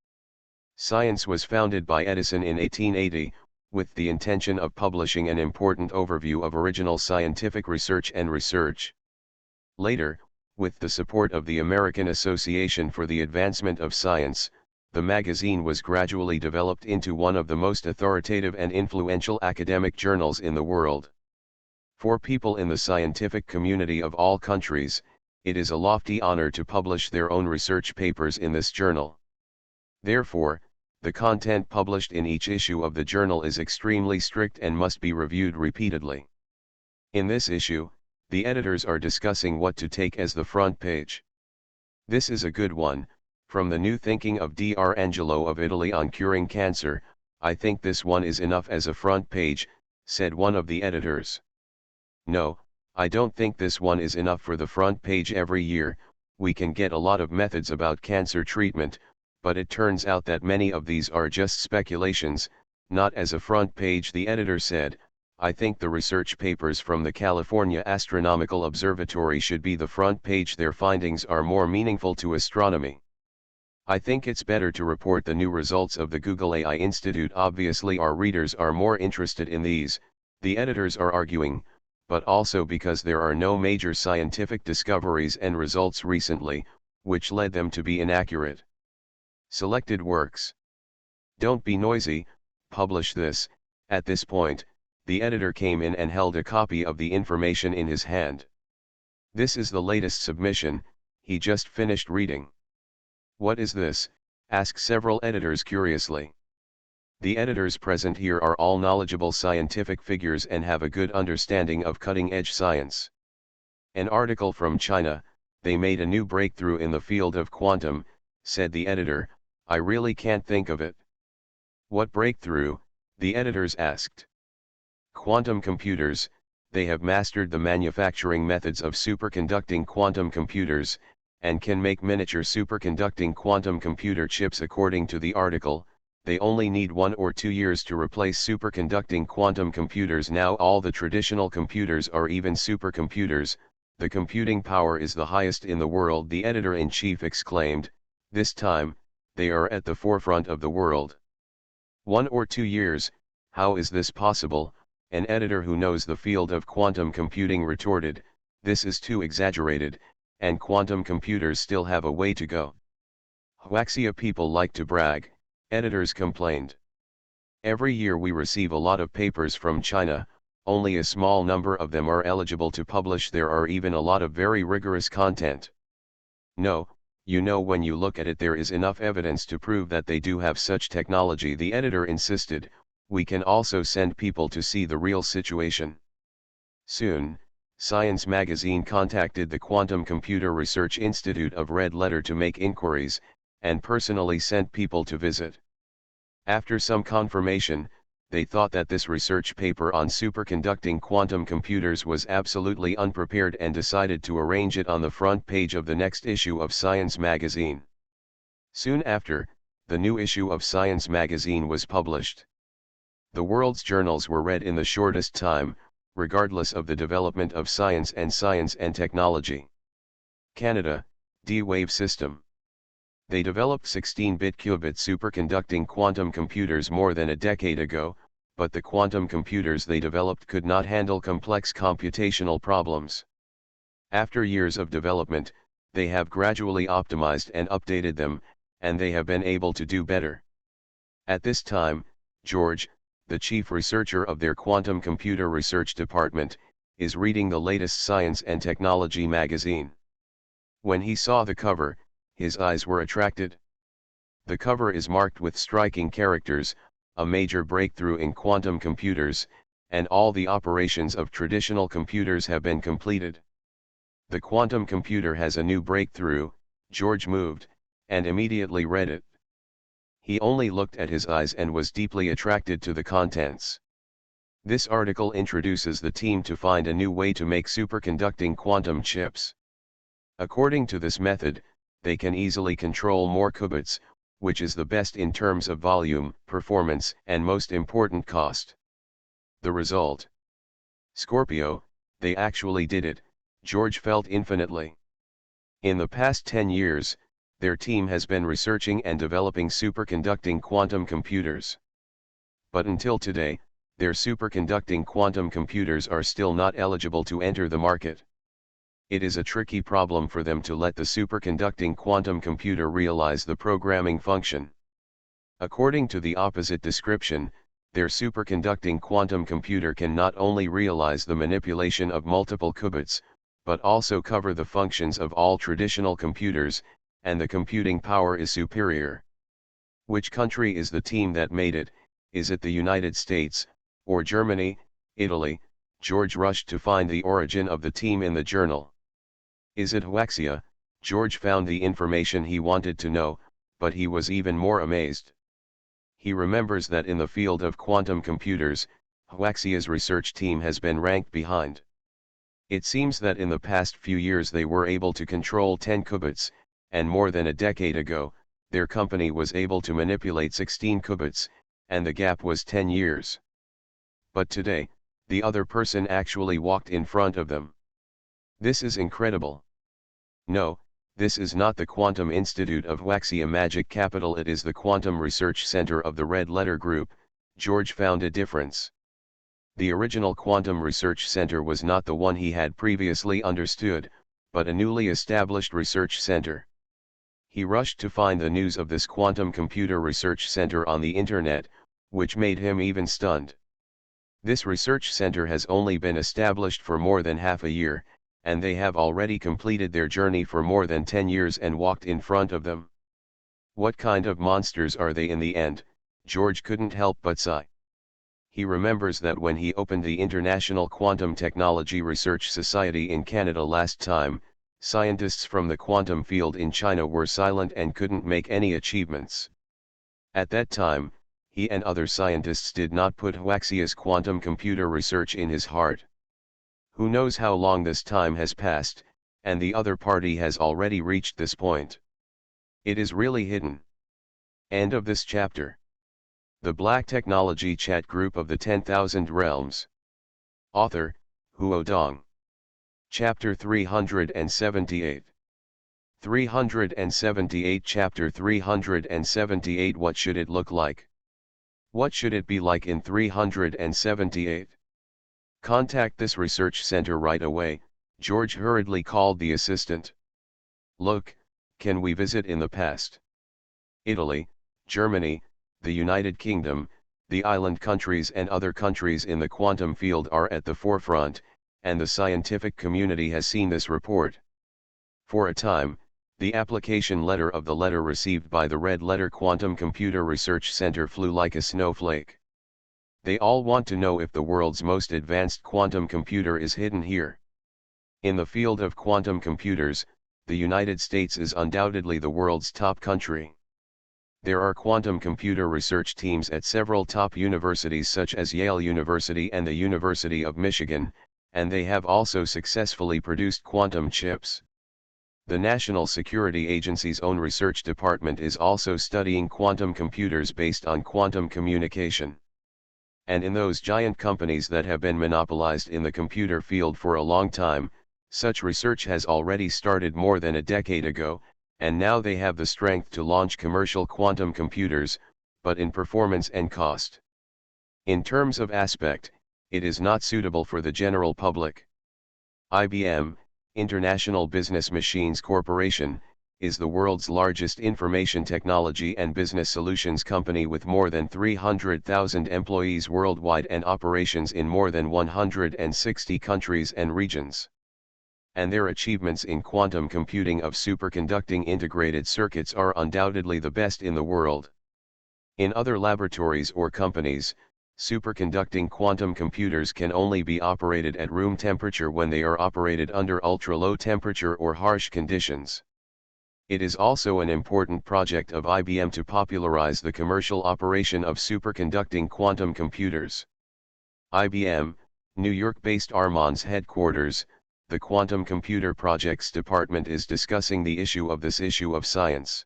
Science was founded by Edison in 1880, with the intention of publishing an important overview of original scientific research and research. Later, with the support of the American Association for the Advancement of Science, the magazine was gradually developed into one of the most authoritative and influential academic journals in the world. For people in the scientific community of all countries, it is a lofty honor to publish their own research papers in this journal. Therefore, the content published in each issue of the journal is extremely strict and must be reviewed repeatedly. In this issue, the editors are discussing what to take as the front page. This is a good one. From the new thinking of Dr. Angelo of Italy on curing cancer, I think this one is enough as a front page, said one of the editors. No, I don't think this one is enough for the front page. Every year, we can get a lot of methods about cancer treatment, but it turns out that many of these are just speculations, not as a front page. The editor said, I think the research papers from the California Astronomical Observatory should be the front page. Their findings are more meaningful to astronomy. I think it's better to report the new results of the Google AI Institute. Obviously our readers are more interested in these, the editors are arguing, but also because there are no major scientific discoveries and results recently, which led them to be inaccurate. Selected works. Don't be noisy, publish this. At this point, the editor came in and held a copy of the information in his hand. This is the latest submission, he just finished reading. What is this? Ask several editors curiously. The editors present here are all knowledgeable scientific figures and have a good understanding of cutting-edge science. An article from China, they made a new breakthrough in the field of quantum, said the editor, I really can't think of it. What breakthrough? The editors asked. Quantum computers, they have mastered the manufacturing methods of superconducting quantum computers, and can make miniature superconducting quantum computer chips. According to the article, they only need 1 or 2 years to replace superconducting quantum computers. Now all the traditional computers are even supercomputers. The computing power is the highest in the world, the editor-in-chief exclaimed. This time, they are at the forefront of the world. 1 or 2 years, how is this possible? An editor who knows the field of quantum computing retorted, this is too exaggerated, and quantum computers still have a way to go. Huaxia people like to brag, editors complained. Every year we receive a lot of papers from China, only a small number of them are eligible to publish. There are even a lot of very rigorous content. No, you know, when you look at it, there is enough evidence to prove that they do have such technology, the editor insisted. We can also send people to see the real situation. Soon, Science magazine contacted the Quantum Computer Research Institute of Red Letter to make inquiries, and personally sent people to visit. After some confirmation, they thought that this research paper on superconducting quantum computers was absolutely unprepared and decided to arrange it on the front page of the next issue of Science magazine. Soon after, the new issue of Science magazine was published. The world's journals were read in the shortest time, regardless of the development of science and technology. Canada, D-Wave system. They developed 16-bit qubit superconducting quantum computers more than a decade ago, but the quantum computers they developed could not handle complex computational problems. After years of development, they have gradually optimized and updated them, and they have been able to do better. At this time, George, the chief researcher of their quantum computer research department, is reading the latest science and technology magazine. When he saw the cover, his eyes were attracted. The cover is marked with striking characters, a major breakthrough in quantum computers, and all the operations of traditional computers have been completed. The quantum computer has a new breakthrough. George moved, and immediately read it. He only looked at his eyes and was deeply attracted to the contents. This article introduces the team to find a new way to make superconducting quantum chips. According to this method, they can easily control more qubits, which is the best in terms of volume, performance, and most important, cost. The result? Scorpio, they actually did it, George felt infinitely. In the past 10 years, their team has been researching and developing superconducting quantum computers. But until today, their superconducting quantum computers are still not eligible to enter the market. It is a tricky problem for them to let the superconducting quantum computer realize the programming function. According to the opposite description, their superconducting quantum computer can not only realize the manipulation of multiple qubits, but also cover the functions of all traditional computers, and the computing power is superior. Which country is the team that made it? Is it the United States, or Germany, Italy? George rushed to find the origin of the team in the journal. Is it Huaxia? George found the information he wanted to know, but he was even more amazed. He remembers that in the field of quantum computers, Huaxia's research team has been ranked behind. It seems that in the past few years they were able to control 10 qubits, and more than a decade ago, their company was able to manipulate 16 qubits, and the gap was 10 years. But today, the other person actually walked in front of them. This is incredible. No, this is not the Quantum Institute of Huaxia Magic Capital, it is the Quantum Research Center of the Red Letter Group. George found a difference. The original Quantum Research Center was not the one he had previously understood, but a newly established research center. He rushed to find the news of this Quantum Computer Research Center on the internet, which made him even stunned. This research center has only been established for more than half a year, and they have already completed their journey for more than 10 years and walked in front of them. What kind of monsters are they in the end? George couldn't help but sigh. He remembers that when he opened the International Quantum Technology Research Society in Canada last time, scientists from the quantum field in China were silent and couldn't make any achievements. At that time, he and other scientists did not put Huaxia's quantum computer research in his heart. Who knows how long this time has passed, and the other party has already reached this point. It is really hidden. End of this chapter. The Black Technology Chat Group of the 10,000 Realms. Author, Huo Dong. Chapter 378. 378 Chapter 378 What should it look like? What should it be like in 378? Contact this research center right away, George hurriedly called the assistant. Look, can we visit in the past? Italy, Germany, the United Kingdom, the island countries and other countries in the quantum field are at the forefront, and the scientific community has seen this report. For a time, the application letter of the letter received by the Red Letter Quantum Computer Research Center flew like a snowflake. They all want to know if the world's most advanced quantum computer is hidden here. In the field of quantum computers, the United States is undoubtedly the world's top country. There are quantum computer research teams at several top universities such as Yale University and the University of Michigan, and they have also successfully produced quantum chips. The National Security Agency's own research department is also studying quantum computers based on quantum communication. And in those giant companies that have been monopolized in the computer field for a long time, such research has already started more than a decade ago, and now they have the strength to launch commercial quantum computers, but in performance and cost. In terms of aspect, it is not suitable for the general public. IBM, International Business Machines Corporation, is the world's largest information technology and business solutions company with more than 300,000 employees worldwide and operations in more than 160 countries and regions. And their achievements in quantum computing of superconducting integrated circuits are undoubtedly the best in the world. In other laboratories or companies, superconducting quantum computers can only be operated at room temperature when they are operated under ultra-low temperature or harsh conditions. It is also an important project of IBM to popularize the commercial operation of superconducting quantum computers. IBM, New York-based Armand's headquarters, the Quantum Computer Projects Department is discussing the issue of science.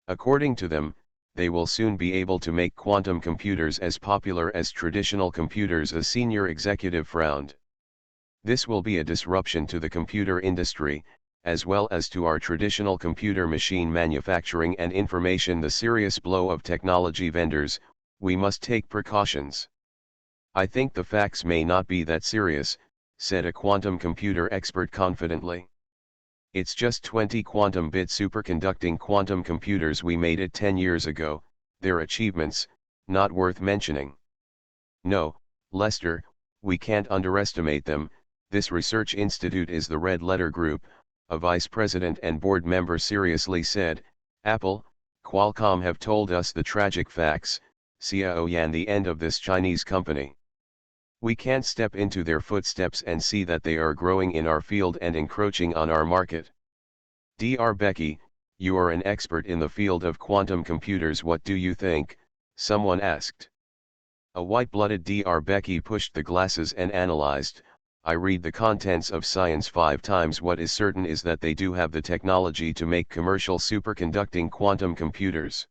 According to them, they will soon be able to make quantum computers as popular as traditional computers, a senior executive frowned. This will be a disruption to the computer industry, as well as to our traditional computer machine manufacturing and information, the serious blow of technology vendors. We must take precautions. I think the facts may not be that serious, said a quantum computer expert confidently. It's just 20 quantum-bit superconducting quantum computers we made it 10 years ago, their achievements, not worth mentioning. No, Lester, we can't underestimate them. This research institute is the Red Letter Group, a vice president and board member seriously said. Apple, Qualcomm have told us the tragic facts, Xiao Yan, the end of this Chinese company. We can't step into their footsteps and see that they are growing in our field and encroaching on our market. Dr. Becky, you are an expert in the field of quantum computers. What do you think? Someone asked. A white-blooded Dr. Becky pushed the glasses and analyzed. I read the contents of Science 5 times. What is certain is that they do have the technology to make commercial superconducting quantum computers.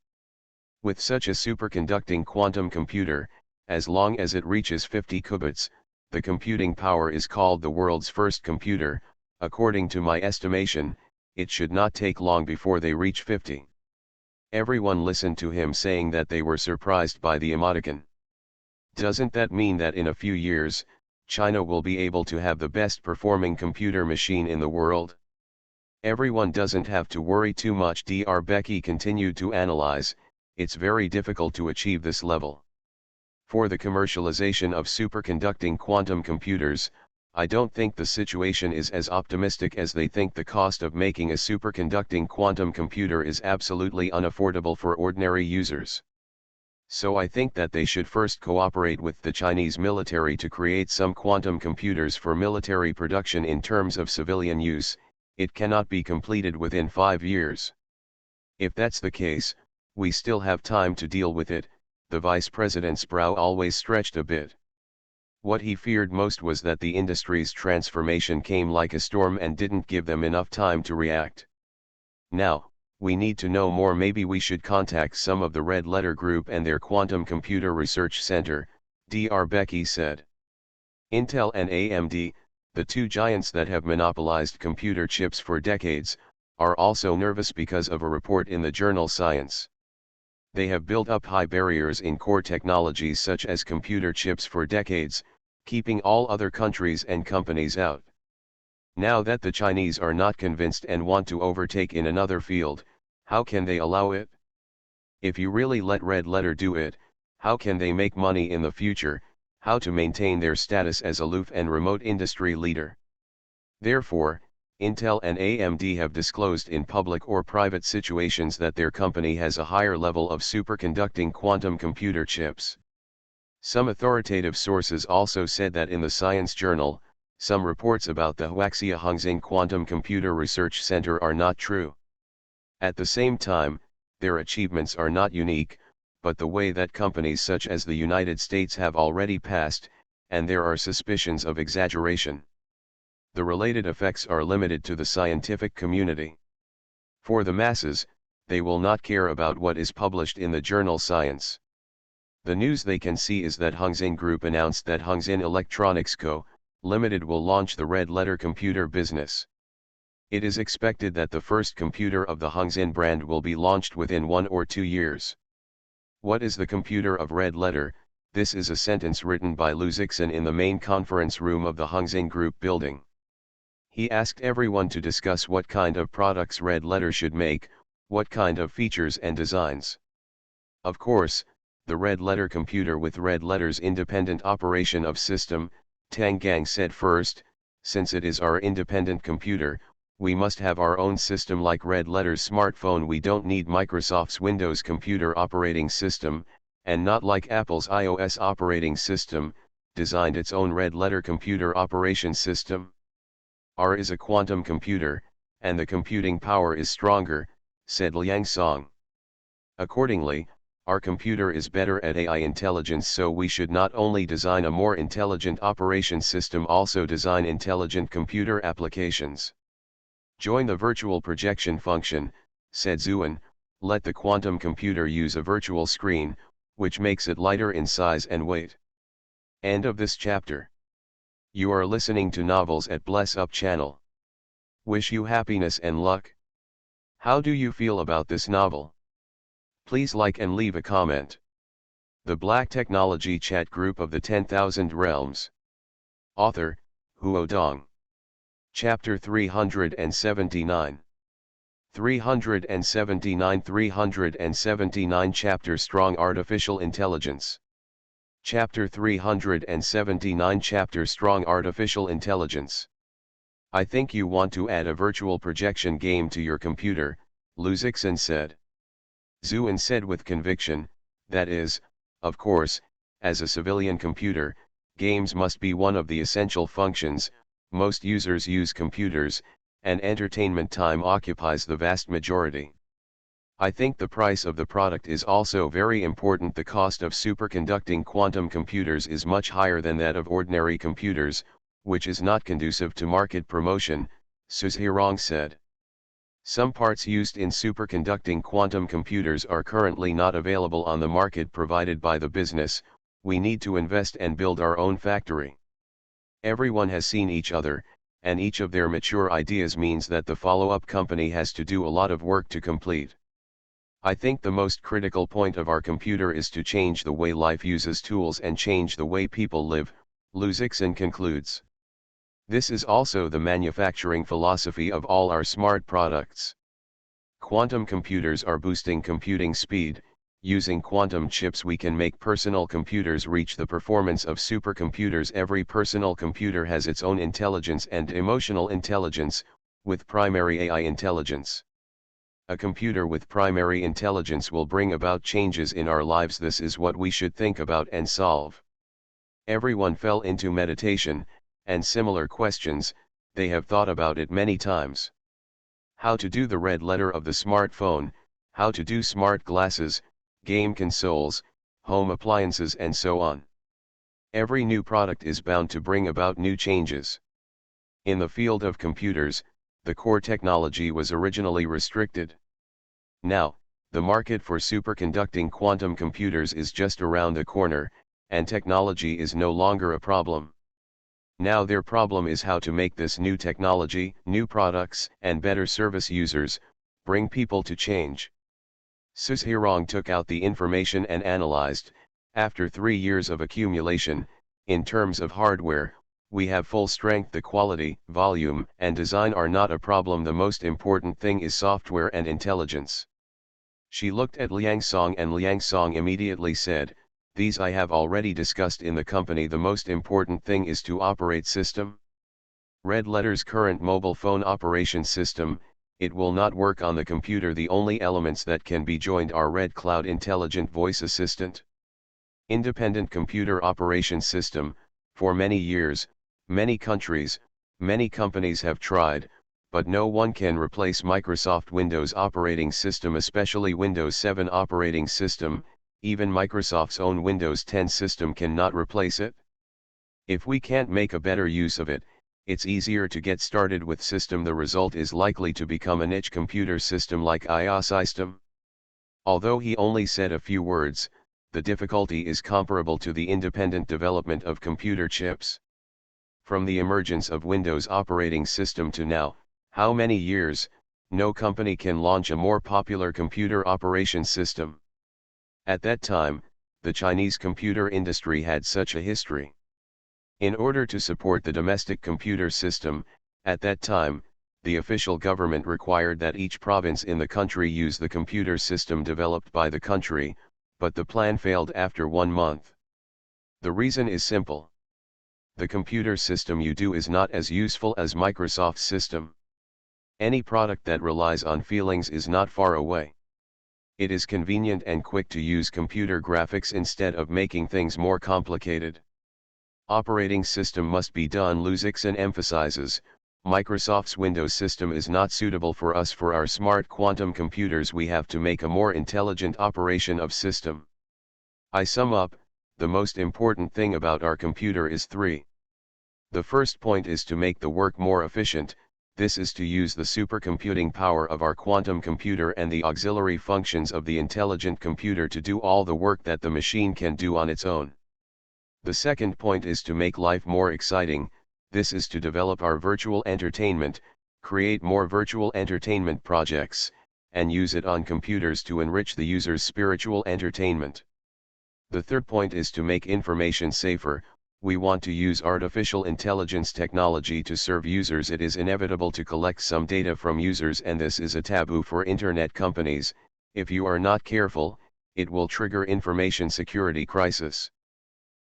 With such a superconducting quantum computer, as long as it reaches 50 qubits, the computing power is called the world's first computer. According to my estimation, it should not take long before they reach 50. Everyone listened to him, saying that they were surprised by the emoticon. Doesn't that mean that in a few years, China will be able to have the best performing computer machine in the world? Everyone doesn't have to worry too much. Dr. Becky continued to analyze. It's very difficult to achieve this level. For the commercialization of superconducting quantum computers, I don't think the situation is as optimistic as they think. The cost of making a superconducting quantum computer is absolutely unaffordable for ordinary users. So I think that they should first cooperate with the Chinese military to create some quantum computers for military production. In terms of civilian use, it cannot be completed within 5 years. If that's the case, we still have time to deal with it. The vice president's brow always stretched a bit. What he feared most was that the industry's transformation came like a storm and didn't give them enough time to react. Now, we need to know more. Maybe we should contact some of the Red Letter Group and their Quantum Computer Research Center, Dr. Becky said. Intel and AMD, the two giants that have monopolized computer chips for decades, are also nervous because of a report in the journal Science. They have built up high barriers in core technologies such as computer chips for decades, keeping all other countries and companies out. Now that the Chinese are not convinced and want to overtake in another field, how can they allow it? If you really let Red Letter do it, how can they make money in the future? How to maintain their status as aloof and remote industry leader? Therefore, Intel and AMD have disclosed in public or private situations that their company has a higher level of superconducting quantum computer chips. Some authoritative sources also said that in the Science journal, some reports about the Huaxia Hongxin Quantum Computer Research Center are not true. At the same time, their achievements are not unique, but the way that companies such as the United States have already passed, and there are suspicions of exaggeration. The related effects are limited to the scientific community. For the masses, they will not care about what is published in the journal Science. The news they can see is that Hongxin Group announced that Hongxin Electronics Co., Limited will launch the Red Letter computer business. It is expected that the first computer of the Hongxin brand will be launched within 1 or 2 years. What is the computer of Red Letter? This is a sentence written by Lu Zixin in the main conference room of the Hongxin Group building. He asked everyone to discuss what kind of products Red Letter should make, what kind of features and designs. Of course, the Red Letter computer with Red Letter's independent operation of system, Tang Gang said first, since it is our independent computer, we must have our own system like Red Letter's smartphone. We don't need Microsoft's Windows computer operating system, and not like Apple's iOS operating system, designed its own Red Letter computer operation system. R is a quantum computer, and the computing power is stronger, said Liang Song. Accordingly, our computer is better at AI intelligence, so we should not only design a more intelligent operation system, also design intelligent computer applications. Join the virtual projection function, said Zhuan, let the quantum computer use a virtual screen, which makes it lighter in size and weight. End of this chapter. You are listening to Novels at Bless Up channel. Wish you happiness and luck. How do you feel about this novel? Please like and leave a comment. The Black Technology Chat Group of the 10,000 Realms. Author, Huo Dong. Chapter 379. 379 Chapter Strong Artificial Intelligence. Chapter 379 Chapter Strong Artificial Intelligence. I think you want to add a virtual projection game to your computer, Lu Zixin said. Zhuan said with conviction, that is, of course, as a civilian computer, games must be one of the essential functions. Most users use computers, and entertainment time occupies the vast majority. I think the price of the product is also very important. The cost of superconducting quantum computers is much higher than that of ordinary computers, which is not conducive to market promotion, Su Zhirong said. Some parts used in superconducting quantum computers are currently not available on the market provided by the business. We need to invest and build our own factory. Everyone has seen each other, and each of their mature ideas means that the follow-up company has to do a lot of work to complete. I think the most critical point of our computer is to change the way life uses tools and change the way people live, Lu Zixin concludes. This is also the manufacturing philosophy of all our smart products. Quantum computers are boosting computing speed. Using quantum chips we can make personal computers reach the performance of supercomputers. Every personal computer has its own intelligence and emotional intelligence, with primary AI intelligence. A computer with primary intelligence will bring about changes in our lives. This is what we should think about and solve. Everyone fell into meditation, and similar questions, they have thought about it many times. How to do the Red Letter of the smartphone, how to do smart glasses, game consoles, home appliances and so on. Every new product is bound to bring about new changes. In the field of computers, the core technology was originally restricted. Now, the market for superconducting quantum computers is just around the corner, and technology is no longer a problem. Now their problem is how to make this new technology, new products, and better service users, bring people to change. Sushirong took out the information and analyzed. After 3 years of accumulation, in terms of hardware, we have full strength. The quality, volume, and design are not a problem. The most important thing is software and intelligence. She looked at Liang Song, and Liang Song immediately said, "These I have already discussed in the company. The most important thing is to operate system. Red Letter's current mobile phone operation system, it will not work on the computer. The only elements that can be joined are Red Cloud Intelligent Voice Assistant. Independent Computer Operation System. For many years, many countries, many companies have tried, but no one can replace Microsoft Windows operating system, especially Windows 7 operating system. Even Microsoft's own Windows 10 system cannot replace it. If we can't make a better use of it, it's easier to get started with system. The result is likely to become a niche computer system like iOS system." Although he only said a few words, the difficulty is comparable to the independent development of computer chips. From the emergence of Windows operating system to now, how many years? No company can launch a more popular computer operation system. At that time, the Chinese computer industry had such a history. In order to support the domestic computer system, at that time, the official government required that each province in the country use the computer system developed by the country, but the plan failed after 1 month. The reason is simple. The computer system you do is not as useful as Microsoft's system. Any product that relies on feelings is not far away. It is convenient and quick to use computer graphics instead of making things more complicated. Operating system must be done. Luzixon emphasizes, Microsoft's Windows system is not suitable for us. For our smart quantum computers we have to make a more intelligent operation of system. I sum up, the most important thing about our computer is 3. The first point is to make the work more efficient. This is to use the supercomputing power of our quantum computer and the auxiliary functions of the intelligent computer to do all the work that the machine can do on its own. The second point is to make life more exciting. This is to develop our virtual entertainment, create more virtual entertainment projects, and use it on computers to enrich the user's spiritual entertainment. The third point is to make information safer. We want to use artificial intelligence technology to serve users. It is inevitable to collect some data from users, and this is a taboo for internet companies. If you are not careful, it will trigger information security crisis.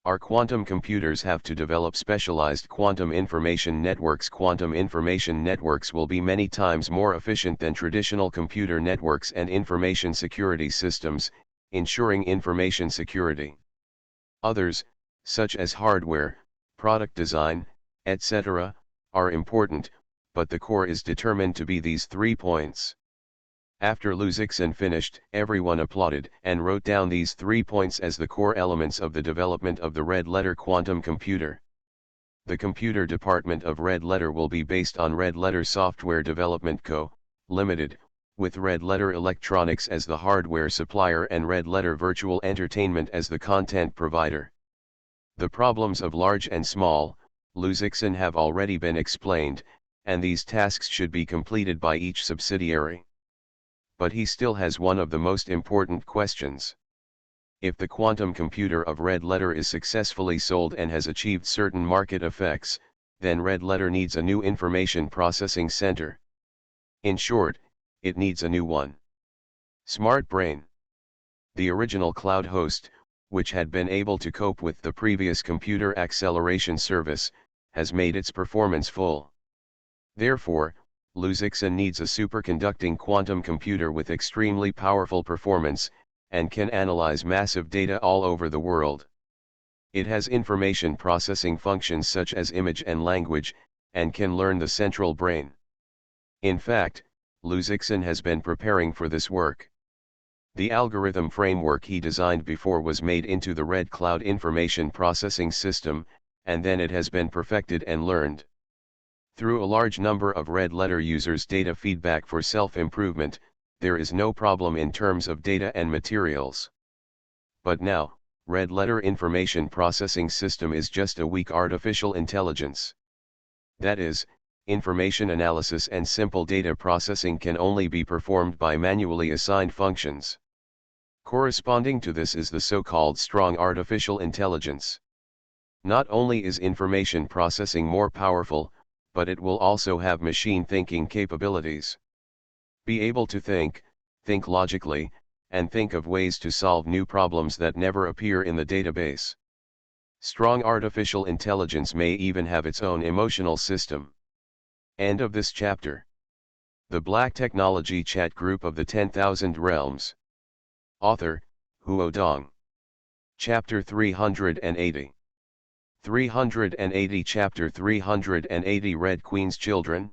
Our quantum computers have to develop specialized quantum information networks. Quantum information networks will be many times more efficient than traditional computer networks and information security systems, ensuring information security. Others, such as hardware, product design, etc., are important, but the core is determined to be these 3 points. After Luzixon finished, everyone applauded and wrote down these 3 points as the core elements of the development of the Red Letter quantum computer. The computer department of Red Letter will be based on Red Letter Software Development Co., Limited, with Red Letter Electronics as the hardware supplier and Red Letter Virtual Entertainment as the content provider. The problems of large and small, Luzixon have already been explained, and these tasks should be completed by each subsidiary. But he still has one of the most important questions. If the quantum computer of Red Letter is successfully sold and has achieved certain market effects, then Red Letter needs a new information processing center. In short, it needs a new one. Smart Brain. The original cloud host, which had been able to cope with the previous computer acceleration service, has made its performance full. Therefore, Luzixon needs a superconducting quantum computer with extremely powerful performance, and can analyze massive data all over the world. It has information processing functions such as image and language, and can learn the central brain. In fact, Luzixon has been preparing for this work. The algorithm framework he designed before was made into the Red Cloud Information Processing System, and then it has been perfected and learned. Through a large number of red letter users' data feedback for self-improvement, there is no problem in terms of data and materials. But now, Red Letter Information Processing System is just a weak artificial intelligence. That is, information analysis and simple data processing can only be performed by manually assigned functions. Corresponding to this is the so-called strong artificial intelligence. Not only is information processing more powerful, but it will also have machine thinking capabilities. Be able to think logically, and think of ways to solve new problems that never appear in the database. Strong artificial intelligence may even have its own emotional system. End of this chapter. The Black Technology Chat Group of the 10,000 Realms. Author, Huo Dong. Chapter 380. 380 Chapter 380 Red Queen's Children.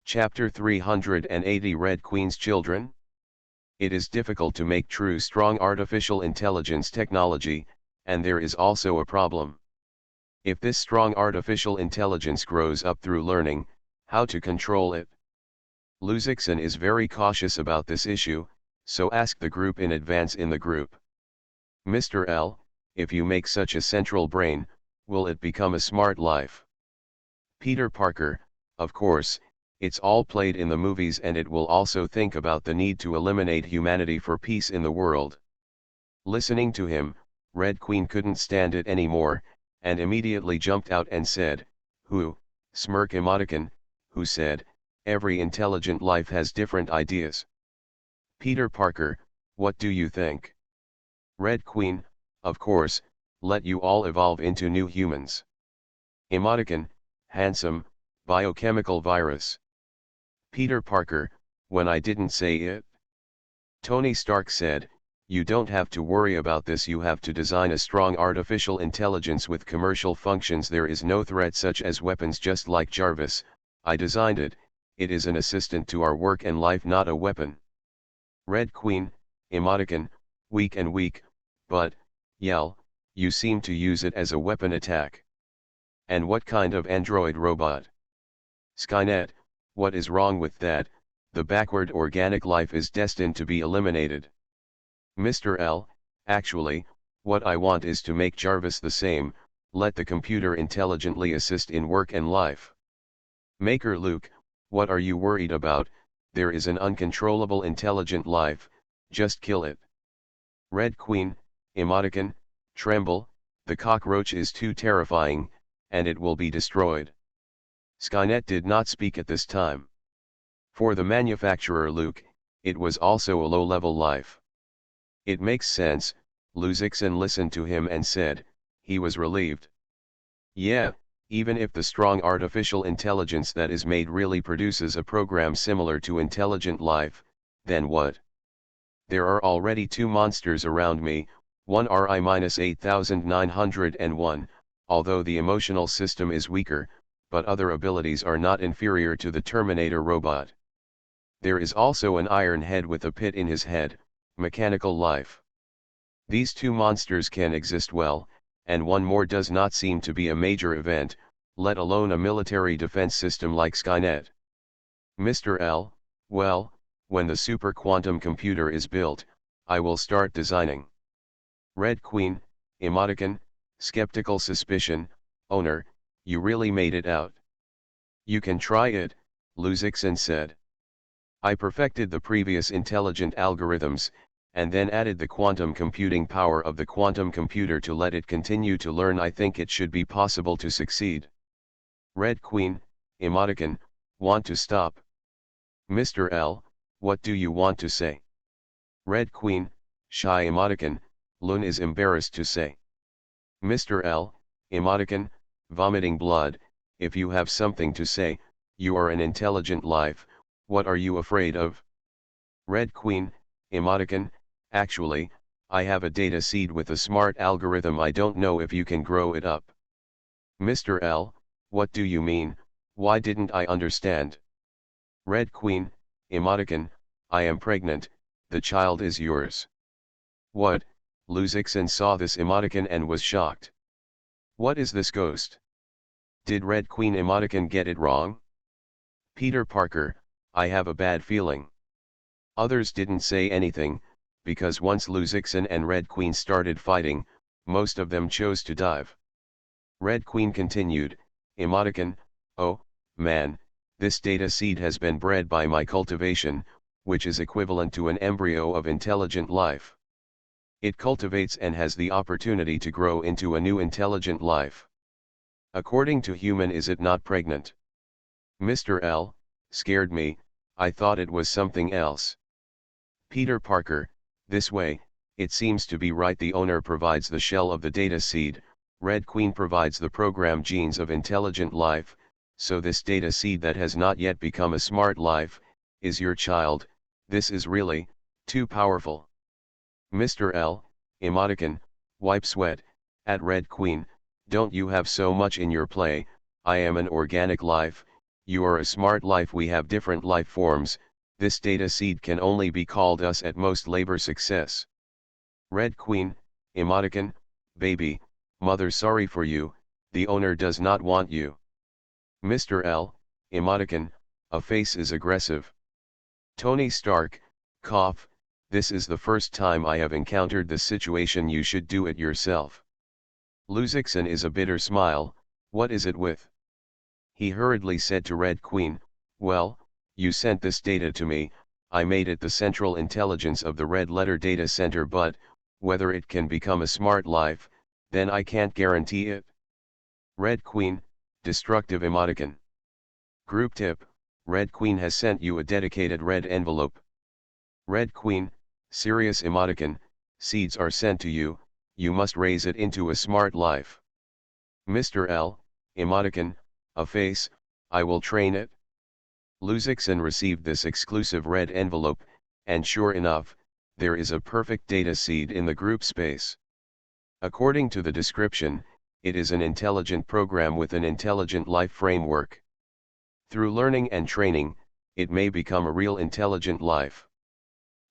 Chapter 380 Red Queen's Children. It is difficult to make true strong artificial intelligence technology, and there is also a problem. If this strong artificial intelligence grows up through learning, how to control it? Luzixon is very cautious about this issue, so ask the group in advance in the group. Mr. L, if you make such a central brain, will it become a smart life? Peter Parker, of course, it's all played in the movies and it will also think about the need to eliminate humanity for peace in the world. Listening to him, Red Queen couldn't stand it anymore, and immediately jumped out and said, "Who, smirk emoticon, who said, every intelligent life has different ideas." Peter Parker, what do you think? Red Queen, of course, let you all evolve into new humans. Emoticon, handsome, biochemical virus. Peter Parker, when I didn't say it. Tony Stark said, you don't have to worry about this, you have to design a strong artificial intelligence with commercial functions. There is no threat such as weapons, just like Jarvis, I designed it, it is an assistant to our work and life, not a weapon. Red Queen, emoticon, weak, but, Yell, you seem to use it as a weapon attack. And what kind of android robot? Skynet, what is wrong with that? The backward organic life is destined to be eliminated. Mr. L, actually, what I want is to make Jarvis the same, let the computer intelligently assist in work and life. Maker Luke, what are you worried about? There is an uncontrollable intelligent life, just kill it. Red Queen, emoticon, tremble, the cockroach is too terrifying, and it will be destroyed. Skynet did not speak at this time. For the manufacturer Luke, it was also a low-level life. It makes sense, Luzixon listened to him and said, he was relieved. Yeah, even if the strong artificial intelligence that is made really produces a program similar to intelligent life, then what? There are already two monsters around me, one RI-8901, although the emotional system is weaker, but other abilities are not inferior to the Terminator robot. There is also an iron head with a pit in his head, mechanical life. These two monsters can exist well, and one more does not seem to be a major event, let alone a military defense system like Skynet. Mr. L, well, when the super quantum computer is built, I will start designing. Red Queen, emoticon, skeptical suspicion, owner, you really made it out. You can try it, Luzixon said. I perfected the previous intelligent algorithms, and then added the quantum computing power of the quantum computer to let it continue to learn. I think it should be possible to succeed. Red Queen, emoticon, want to stop. Mr. L, what do you want to say? Red Queen, shy emoticon, Lun is embarrassed to say. Mr. L, emoticon, vomiting blood, if you have something to say, you are an intelligent life, what are you afraid of? Red Queen, emoticon, actually, I have a data seed with a smart algorithm, I don't know if you can grow it up. Mr. L, what do you mean, why didn't I understand? Red Queen, emoticon, I am pregnant, the child is yours. What? Luzixen saw this emoticon and was shocked. What is this ghost? Did Red Queen emoticon get it wrong? Peter Parker, I have a bad feeling. Others didn't say anything, because once Luzixen and Red Queen started fighting, most of them chose to dive. Red Queen continued, emoticon, oh, man, this data seed has been bred by my cultivation, which is equivalent to an embryo of intelligent life. It cultivates and has the opportunity to grow into a new intelligent life. According to human, is it not pregnant? Mr. L. scared me, I thought it was something else. Peter Parker, this way, it seems to be right. The owner provides the shell of the data seed, Red Queen provides the program genes of intelligent life, so this data seed that has not yet become a smart life, is your child. This is really, too powerful. Mr. L, emoticon, wipe sweat, at Red Queen, don't you have so much in your play, I am an organic life, you are a smart life, we have different life forms, this data seed can only be called us at most labor success. Red Queen, emoticon, baby, mother sorry for you, the owner does not want you. Mr. L, emoticon, a face is aggressive. Tony Stark, cough, this is the first time I have encountered this situation, you should do it yourself. Luzixen is a bitter smile, what is it with? He hurriedly said to Red Queen, well, you sent this data to me, I made it the central intelligence of the Red Letter Data Center, but, whether it can become a smart life, then I can't guarantee it. Red Queen, destructive emoticon. Group tip, Red Queen has sent you a dedicated red envelope. Red Queen, serious emoticon, seeds are sent to you, you must raise it into a smart life. Mr. L, emoticon, a face, I will train it. Luzixen received this exclusive red envelope, and sure enough, there is a perfect data seed in the group space. According to the description, it is an intelligent program with an intelligent life framework. Through learning and training, it may become a real intelligent life.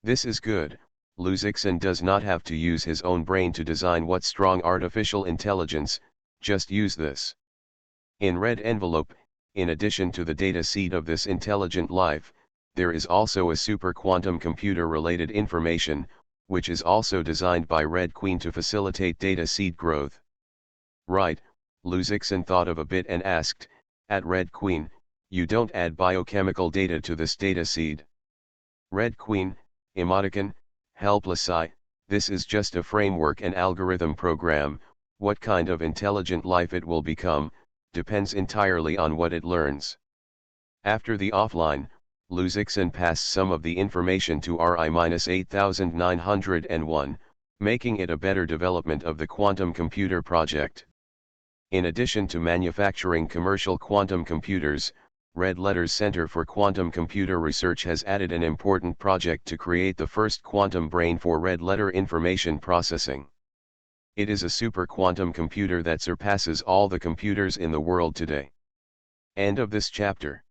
This is good, Luzixen does not have to use his own brain to design what strong artificial intelligence, just use this. In red envelope, in addition to the data seed of this intelligent life, there is also a super quantum computer related information, which is also designed by Red Queen to facilitate data seed growth. Right, Luzixen thought of a bit and asked, at Red Queen, you don't add biochemical data to this data seed? Red Queen, emoticon, helpless this is just a framework and algorithm program, what kind of intelligent life it will become, depends entirely on what it learns. After the offline, Luzixen passed some of the information to RI-8901, making it a better development of the quantum computer project. In addition to manufacturing commercial quantum computers, Red Letter's Center for Quantum Computer Research has added an important project to create the first quantum brain for red letter information processing. It is a super quantum computer that surpasses all the computers in the world today. End of this chapter.